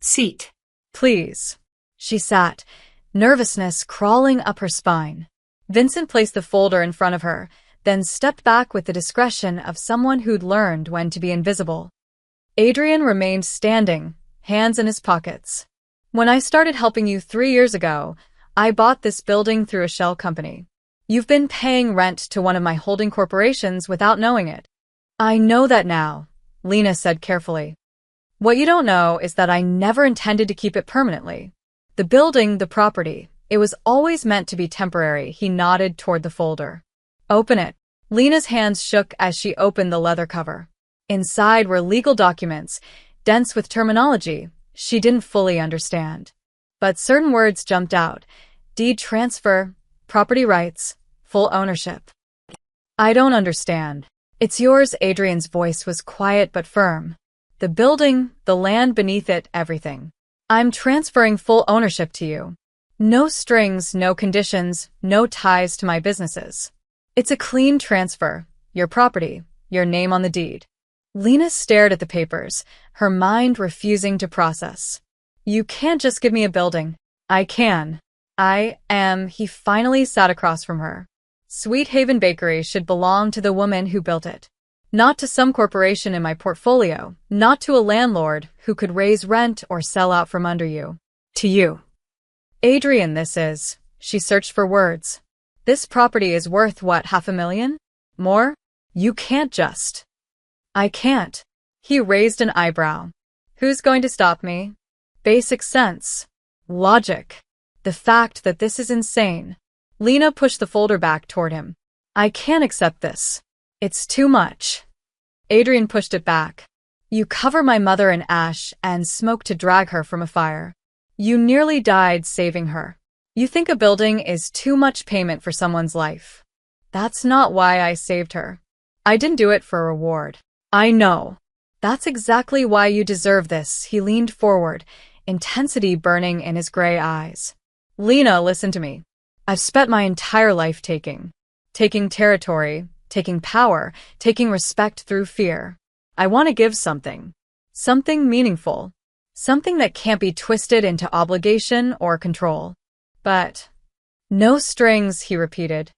Seat. Please. She sat, nervousness crawling up her spine. Vincent placed the folder in front of her, then stepped back with the discretion of someone who'd learned when to be invisible. Adrian remained standing, hands in his pockets. When I started helping you 3 years ago, I bought this building through a shell company. You've been paying rent to one of my holding corporations without knowing it. I know that now, Lena said carefully. What you don't know is that I never intended to keep it permanently. The building, the property, it was always meant to be temporary. He nodded toward the folder. Open it. Lena's hands shook as she opened the leather cover. Inside were legal documents, dense with terminology she didn't fully understand. But certain words jumped out. Deed transfer, property rights, full ownership. I don't understand. It's yours, Adrian's voice was quiet but firm. The building, the land beneath it, everything. I'm transferring full ownership to you. No strings, no conditions, no ties to my businesses. It's a clean transfer, your property, your name on the deed. Lena stared at the papers, her mind refusing to process. You can't just give me a building. I can. He finally sat across from her. Sweet Haven Bakery should belong to the woman who built it. Not to some corporation in my portfolio, not to a landlord who could raise rent or sell out from under you. To you. Adrian, this is. She searched for words. This property is worth what, $500,000? More? You can't just. I can't. He raised an eyebrow. Who's going to stop me? Basic sense. Logic. The fact that this is insane. Lena pushed the folder back toward him. I can't accept this. It's too much. Adrian pushed it back. You cover my mother in ash and smoke to drag her from a fire. You nearly died saving her. You think a building is too much payment for someone's life. That's not why I saved her. I didn't do it for a reward. I know. That's exactly why you deserve this. He leaned forward, intensity burning in his gray eyes. Lena, listen to me. I've spent my entire life taking territory, taking power, taking respect through fear. I want to give something meaningful, something that can't be twisted into obligation or control. But no strings, he repeated.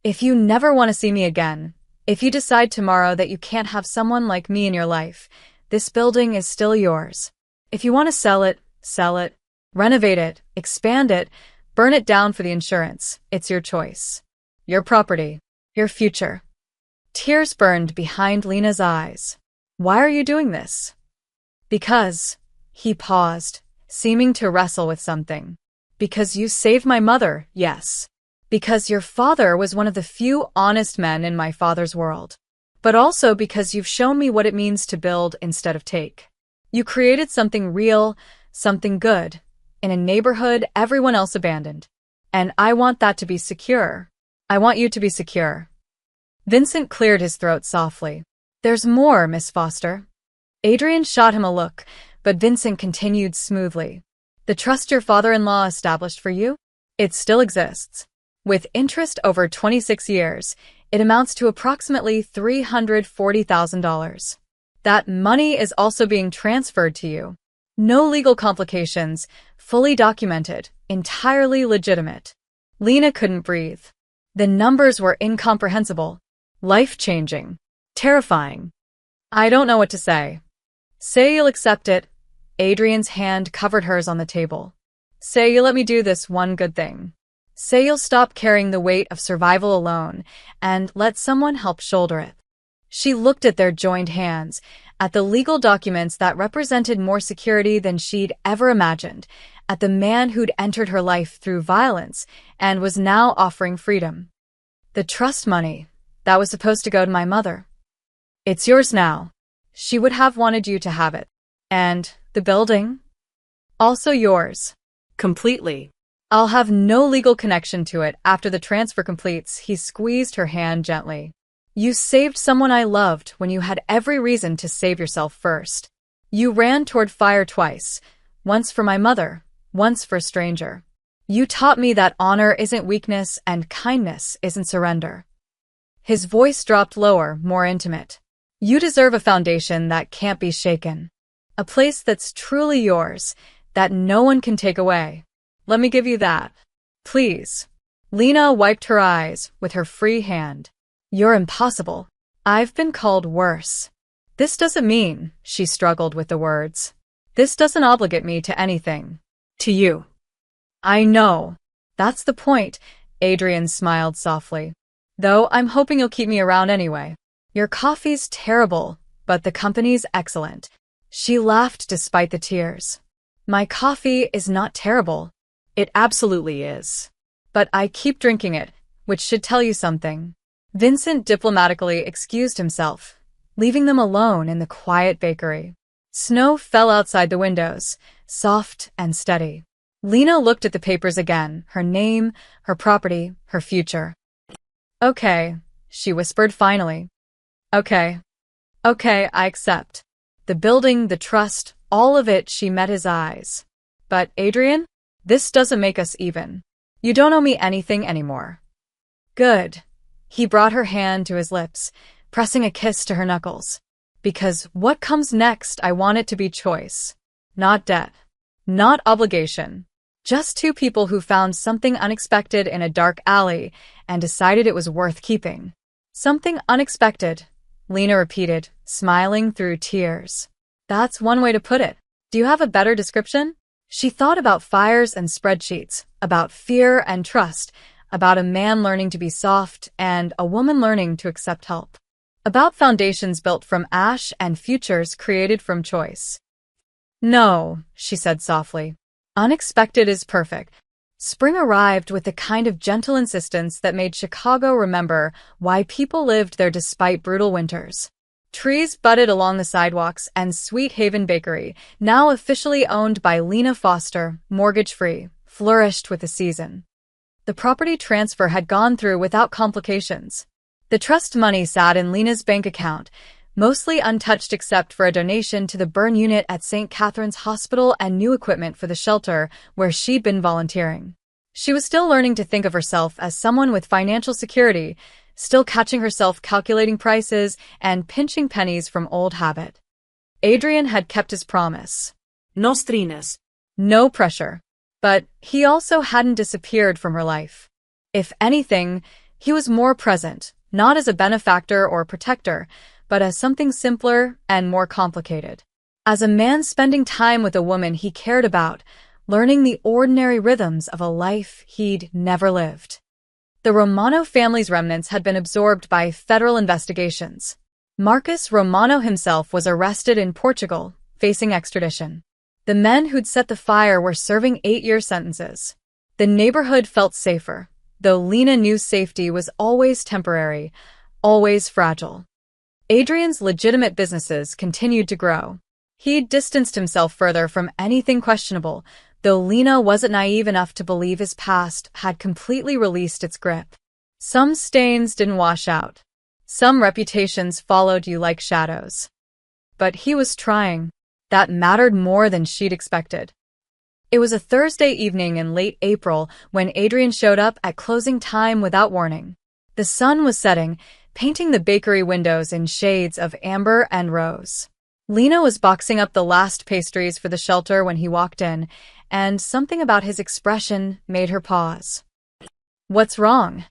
If you never want to see me again, if you decide tomorrow that you can't have someone like me in your life, this building is still yours. If you want to sell it, renovate it, expand it, burn it down for the insurance, it's your choice. Your property, your future. Tears burned behind Lena's eyes. Why are you doing this? Because. He paused, seeming to wrestle with something. Because you saved my mother, yes. Because your father was one of the few honest men in my father's world. But also because you've shown me what it means to build instead of take. You created something real, something good, in a neighborhood everyone else abandoned. And I want that to be secure. I want you to be secure. Vincent cleared his throat softly. There's more, Miss Foster. Adrian shot him a look, but Vincent continued smoothly. The trust your father-in-law established for you? It still exists. With interest over 26 years, it amounts to approximately $340,000. That money is also being transferred to you. No legal complications, fully documented, entirely legitimate. Lena couldn't breathe. The numbers were incomprehensible, life-changing, terrifying. I don't know what to say. Say you'll accept it. Adrian's hand covered hers on the table. Say you'll let me do this one good thing. Say you'll stop carrying the weight of survival alone and let someone help shoulder it. She looked at their joined hands, at the legal documents that represented more security than she'd ever imagined, at the man who'd entered her life through violence and was now offering freedom. The trust money, that was supposed to go to my mother. It's yours now. She would have wanted you to have it. And the building? Also yours. Completely. I'll have no legal connection to it after the transfer completes. He squeezed her hand gently. You saved someone I loved when you had every reason to save yourself first. You ran toward fire twice, once for my mother, once for a stranger. You taught me that honor isn't weakness and kindness isn't surrender. His voice dropped lower, more intimate. You deserve a foundation that can't be shaken. A place that's truly yours, that no one can take away. Let me give you that. Please. Lena wiped her eyes with her free hand. You're impossible. I've been called worse. This doesn't mean, she struggled with the words. This doesn't obligate me to anything. To you. I know. That's the point, Adrian smiled softly. Though I'm hoping you'll keep me around anyway. Your coffee's terrible, but the company's excellent. She laughed despite the tears. My coffee is not terrible. It absolutely is. But I keep drinking it, which should tell you something. Vincent diplomatically excused himself, leaving them alone in the quiet bakery. Snow fell outside the windows, soft and steady. Lena looked at the papers again, her name, her property, her future. Okay, she whispered finally. Okay. Okay, I accept. The building, the trust, all of it. She met his eyes. But, Adrian, this doesn't make us even. You don't owe me anything anymore. Good. He brought her hand to his lips, pressing a kiss to her knuckles. Because what comes next, I want it to be choice. Not debt. Not obligation. Just two people who found something unexpected in a dark alley and decided it was worth keeping. Something unexpected, Lena repeated, smiling through tears. That's one way to put it. Do you have a better description? She thought about fires and spreadsheets, about fear and trust, about a man learning to be soft and a woman learning to accept help. About foundations built from ash and futures created from choice. No, she said softly. Unexpected is perfect. Spring arrived with the kind of gentle insistence that made Chicago remember why people lived there despite brutal winters. Trees budded along the sidewalks, and Sweet Haven Bakery, now officially owned by Lena Foster, mortgage-free, flourished with the season. The property transfer had gone through without complications. The trust money sat in Lena's bank account, mostly untouched except for a donation to the burn unit at St. Catherine's Hospital and new equipment for the shelter where she'd been volunteering. She was still learning to think of herself as someone with financial security, still catching herself calculating prices and pinching pennies from old habit. Adrian had kept his promise. No strines. No pressure. But he also hadn't disappeared from her life. If anything, he was more present, not as a benefactor or protector, but as something simpler and more complicated. As a man spending time with a woman he cared about, learning the ordinary rhythms of a life he'd never lived. The Romano family's remnants had been absorbed by federal investigations. Marcus Romano himself was arrested in Portugal, facing extradition. The men who'd set the fire were serving 8-year sentences. The neighborhood felt safer, though Lena knew safety was always temporary, always fragile. Adrian's legitimate businesses continued to grow. He'd distanced himself further from anything questionable, though Lena wasn't naive enough to believe his past had completely released its grip. Some stains didn't wash out. Some reputations followed you like shadows. But he was trying. That mattered more than she'd expected. It was a Thursday evening in late April when Adrian showed up at closing time without warning. The sun was setting, painting the bakery windows in shades of amber and rose. Lena was boxing up the last pastries for the shelter when he walked in, and something about his expression made her pause. What's wrong?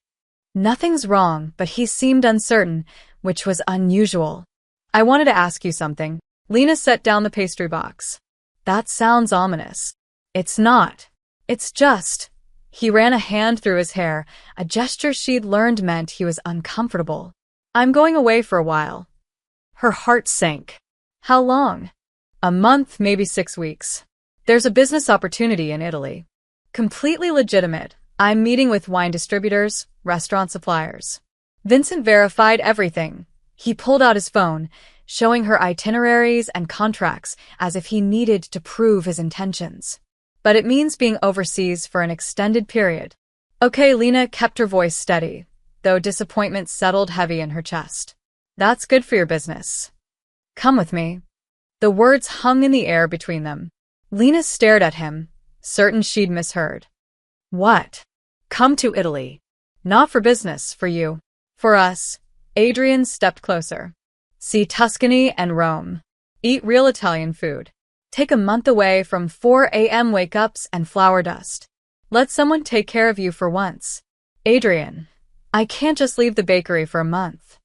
Nothing's wrong, but he seemed uncertain, which was unusual. I wanted to ask you something. Lena set down the pastry box. That sounds ominous. It's not. It's just. He ran a hand through his hair, a gesture she'd learned meant he was uncomfortable. I'm going away for a while. Her heart sank. How long? A month, maybe 6 weeks. There's a business opportunity in Italy. Completely legitimate. I'm meeting with wine distributors, restaurant suppliers. Vincent verified everything. He pulled out his phone, showing her itineraries and contracts as if he needed to prove his intentions. But it means being overseas for an extended period. Okay, Lena kept her voice steady, though disappointment settled heavy in her chest. That's good for your business. Come with me. The words hung in the air between them. Lena stared at him, certain she'd misheard. What? Come to Italy. Not for business, for you. For us. Adrian stepped closer. See Tuscany and Rome. Eat real Italian food. Take a month away from 4 a.m. wake-ups and flour dust. Let someone take care of you for once. Adrian, I can't just leave the bakery for a month.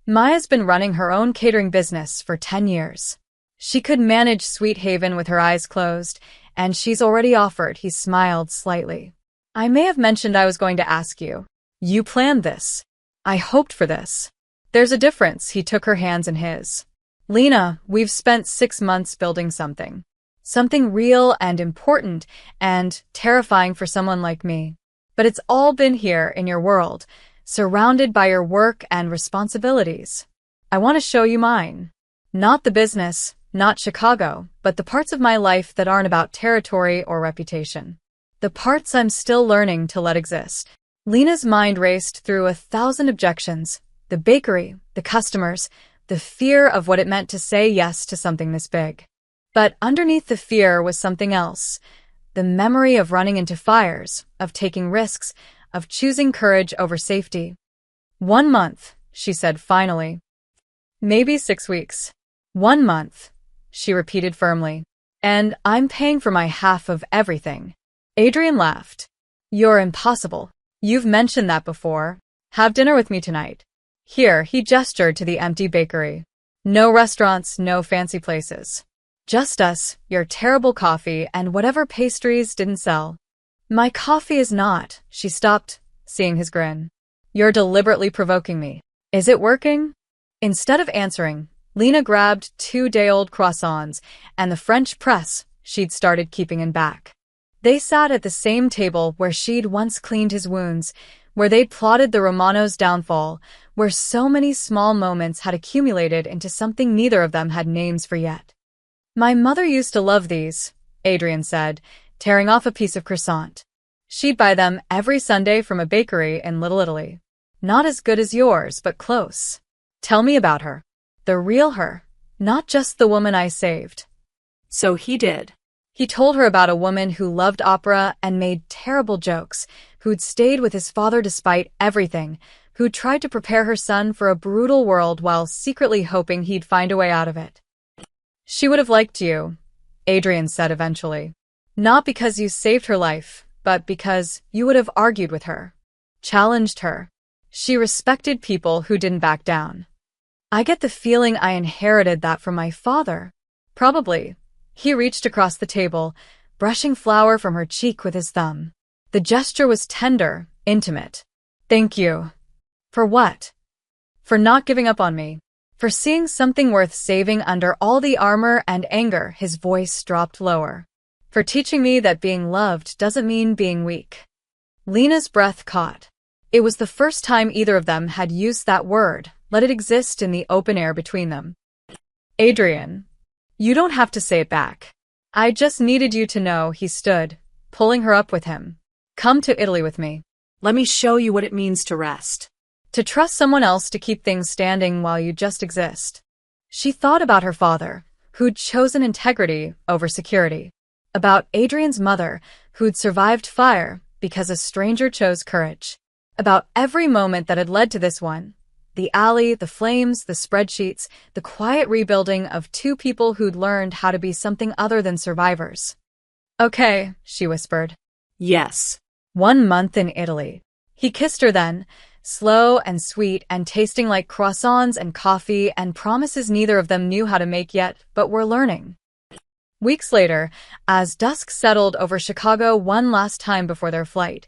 Maya's been running her own catering business for 10 years. She could manage Sweet Haven with her eyes closed, and she's already offered. He smiled slightly. I may have mentioned I was going to ask you. You planned this. I hoped for this. There's a difference. He took her hands in his. Lena, we've spent 6 months building something. Something real and important and terrifying for someone like me. But it's all been here in your world, surrounded by your work and responsibilities. I want to show you mine. Not the business, not Chicago, but the parts of my life that aren't about territory or reputation. The parts I'm still learning to let exist. Lena's mind raced through 1,000 objections. The bakery, the customers, the fear of what it meant to say yes to something this big. But underneath the fear was something else. The memory of running into fires, of taking risks, of choosing courage over safety. 1 month, she said finally. Maybe 6 weeks. 1 month, she repeated firmly. And I'm paying for my half of everything. Adrian laughed. You're impossible. You've mentioned that before. Have dinner with me tonight. Here, he gestured to the empty bakery. No restaurants, no fancy places. Just us, your terrible coffee, and whatever pastries didn't sell. My coffee is not, she stopped, seeing his grin. You're deliberately provoking me. Is it working? Instead of answering, Lena grabbed 2 day-old croissants and the French press she'd started keeping in back. They sat at the same table where she'd once cleaned his wounds, where they'd plotted the Romano's downfall, where so many small moments had accumulated into something neither of them had names for yet. My mother used to love these, Adrian said, tearing off a piece of croissant. She'd buy them every Sunday from a bakery in Little Italy. Not as good as yours, but close. Tell me about her. The real her, not just the woman I saved. So he did. He told her about a woman who loved opera and made terrible jokes, who'd stayed with his father despite everything, who'd tried to prepare her son for a brutal world while secretly hoping he'd find a way out of it. She would have liked you, Adrian said eventually. Not because you saved her life, but because you would have argued with her, challenged her. She respected people who didn't back down. I get the feeling I inherited that from my father. Probably. He reached across the table, brushing flour from her cheek with his thumb. The gesture was tender, intimate. Thank you. For what? For not giving up on me. For seeing something worth saving under all the armor and anger. His voice dropped lower. For teaching me that being loved doesn't mean being weak. Lena's breath caught. It was the first time either of them had used that word, let it exist in the open air between them. Adrian. You don't have to say it back. I just needed you to know. He stood, pulling her up with him. Come to Italy with me. Let me show you what it means to rest. To trust someone else to keep things standing while you just exist. She thought about her father, who'd chosen integrity over security. About Adrian's mother, who'd survived fire because a stranger chose courage. About every moment that had led to this one. The alley, the flames, the spreadsheets, the quiet rebuilding of 2 people who'd learned how to be something other than survivors. Okay, she whispered. Yes. 1 month in Italy. He kissed her then, slow and sweet and tasting like croissants and coffee and promises neither of them knew how to make yet, but were learning. Weeks later, as dusk settled over Chicago one last time before their flight,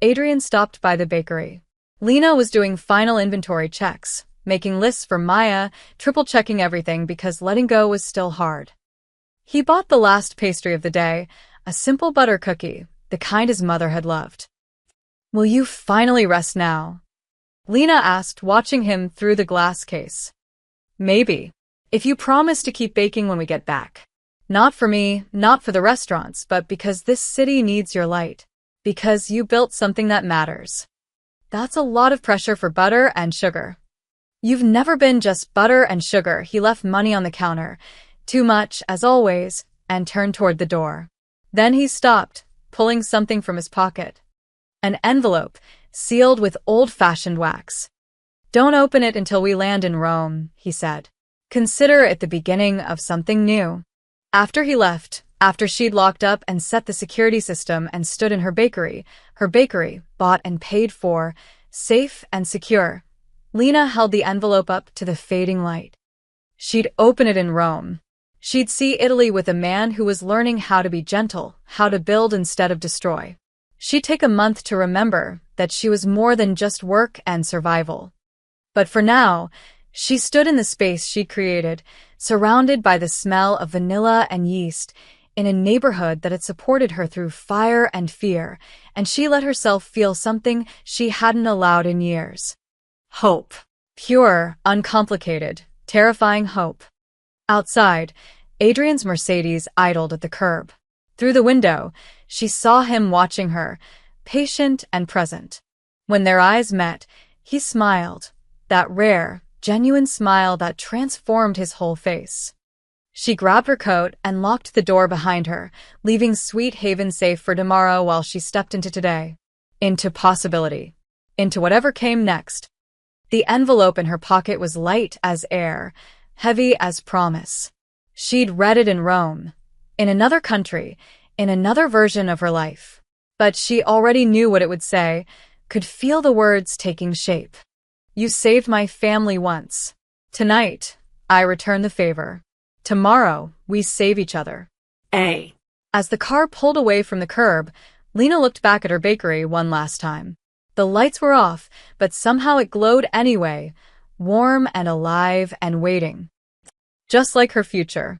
Adrian stopped by the bakery. Lena was doing final inventory checks, making lists for Maya, triple-checking everything because letting go was still hard. He bought the last pastry of the day, a simple butter cookie, the kind his mother had loved. Will you finally rest now? Lena asked, watching him through the glass case. Maybe. If you promise to keep baking when we get back. Not for me, not for the restaurants, but because this city needs your light. Because you built something that matters. That's a lot of pressure for butter and sugar. You've never been just butter and sugar. He left money on the counter, too much, as always, and turned toward the door. Then he stopped, pulling something from his pocket. An envelope, sealed with old-fashioned wax. Don't open it until we land in Rome, he said. Consider it the beginning of something new. After he left, after she'd locked up and set the security system and stood in her bakery, bought and paid for, safe and secure, Lena held the envelope up to the fading light. She'd open it in Rome. She'd see Italy with a man who was learning how to be gentle, how to build instead of destroy. She'd take a month to remember that she was more than just work and survival. But for now, she stood in the space she'd created, surrounded by the smell of vanilla and yeast, in a neighborhood that had supported her through fire and fear, and she let herself feel something she hadn't allowed in years. Hope. Pure, uncomplicated, terrifying hope. Outside, Adrian's Mercedes idled at the curb. Through the window, she saw him watching her, patient and present. When their eyes met, he smiled, that rare, genuine smile that transformed his whole face. She grabbed her coat and locked the door behind her, leaving Sweet Haven safe for tomorrow while she stepped into today. Into possibility. Into whatever came next. The envelope in her pocket was light as air, heavy as promise. She'd read it in Rome, in another country, in another version of her life. But she already knew what it would say, could feel the words taking shape. You saved my family once. Tonight, I return the favor. Tomorrow, we save each other. As the car pulled away from the curb, Lena looked back at her bakery one last time. The lights were off, but somehow it glowed anyway, warm and alive and waiting. Just like her future.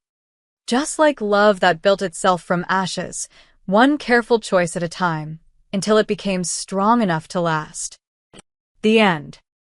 Just like love that built itself from ashes, one careful choice at a time, until it became strong enough to last. The end.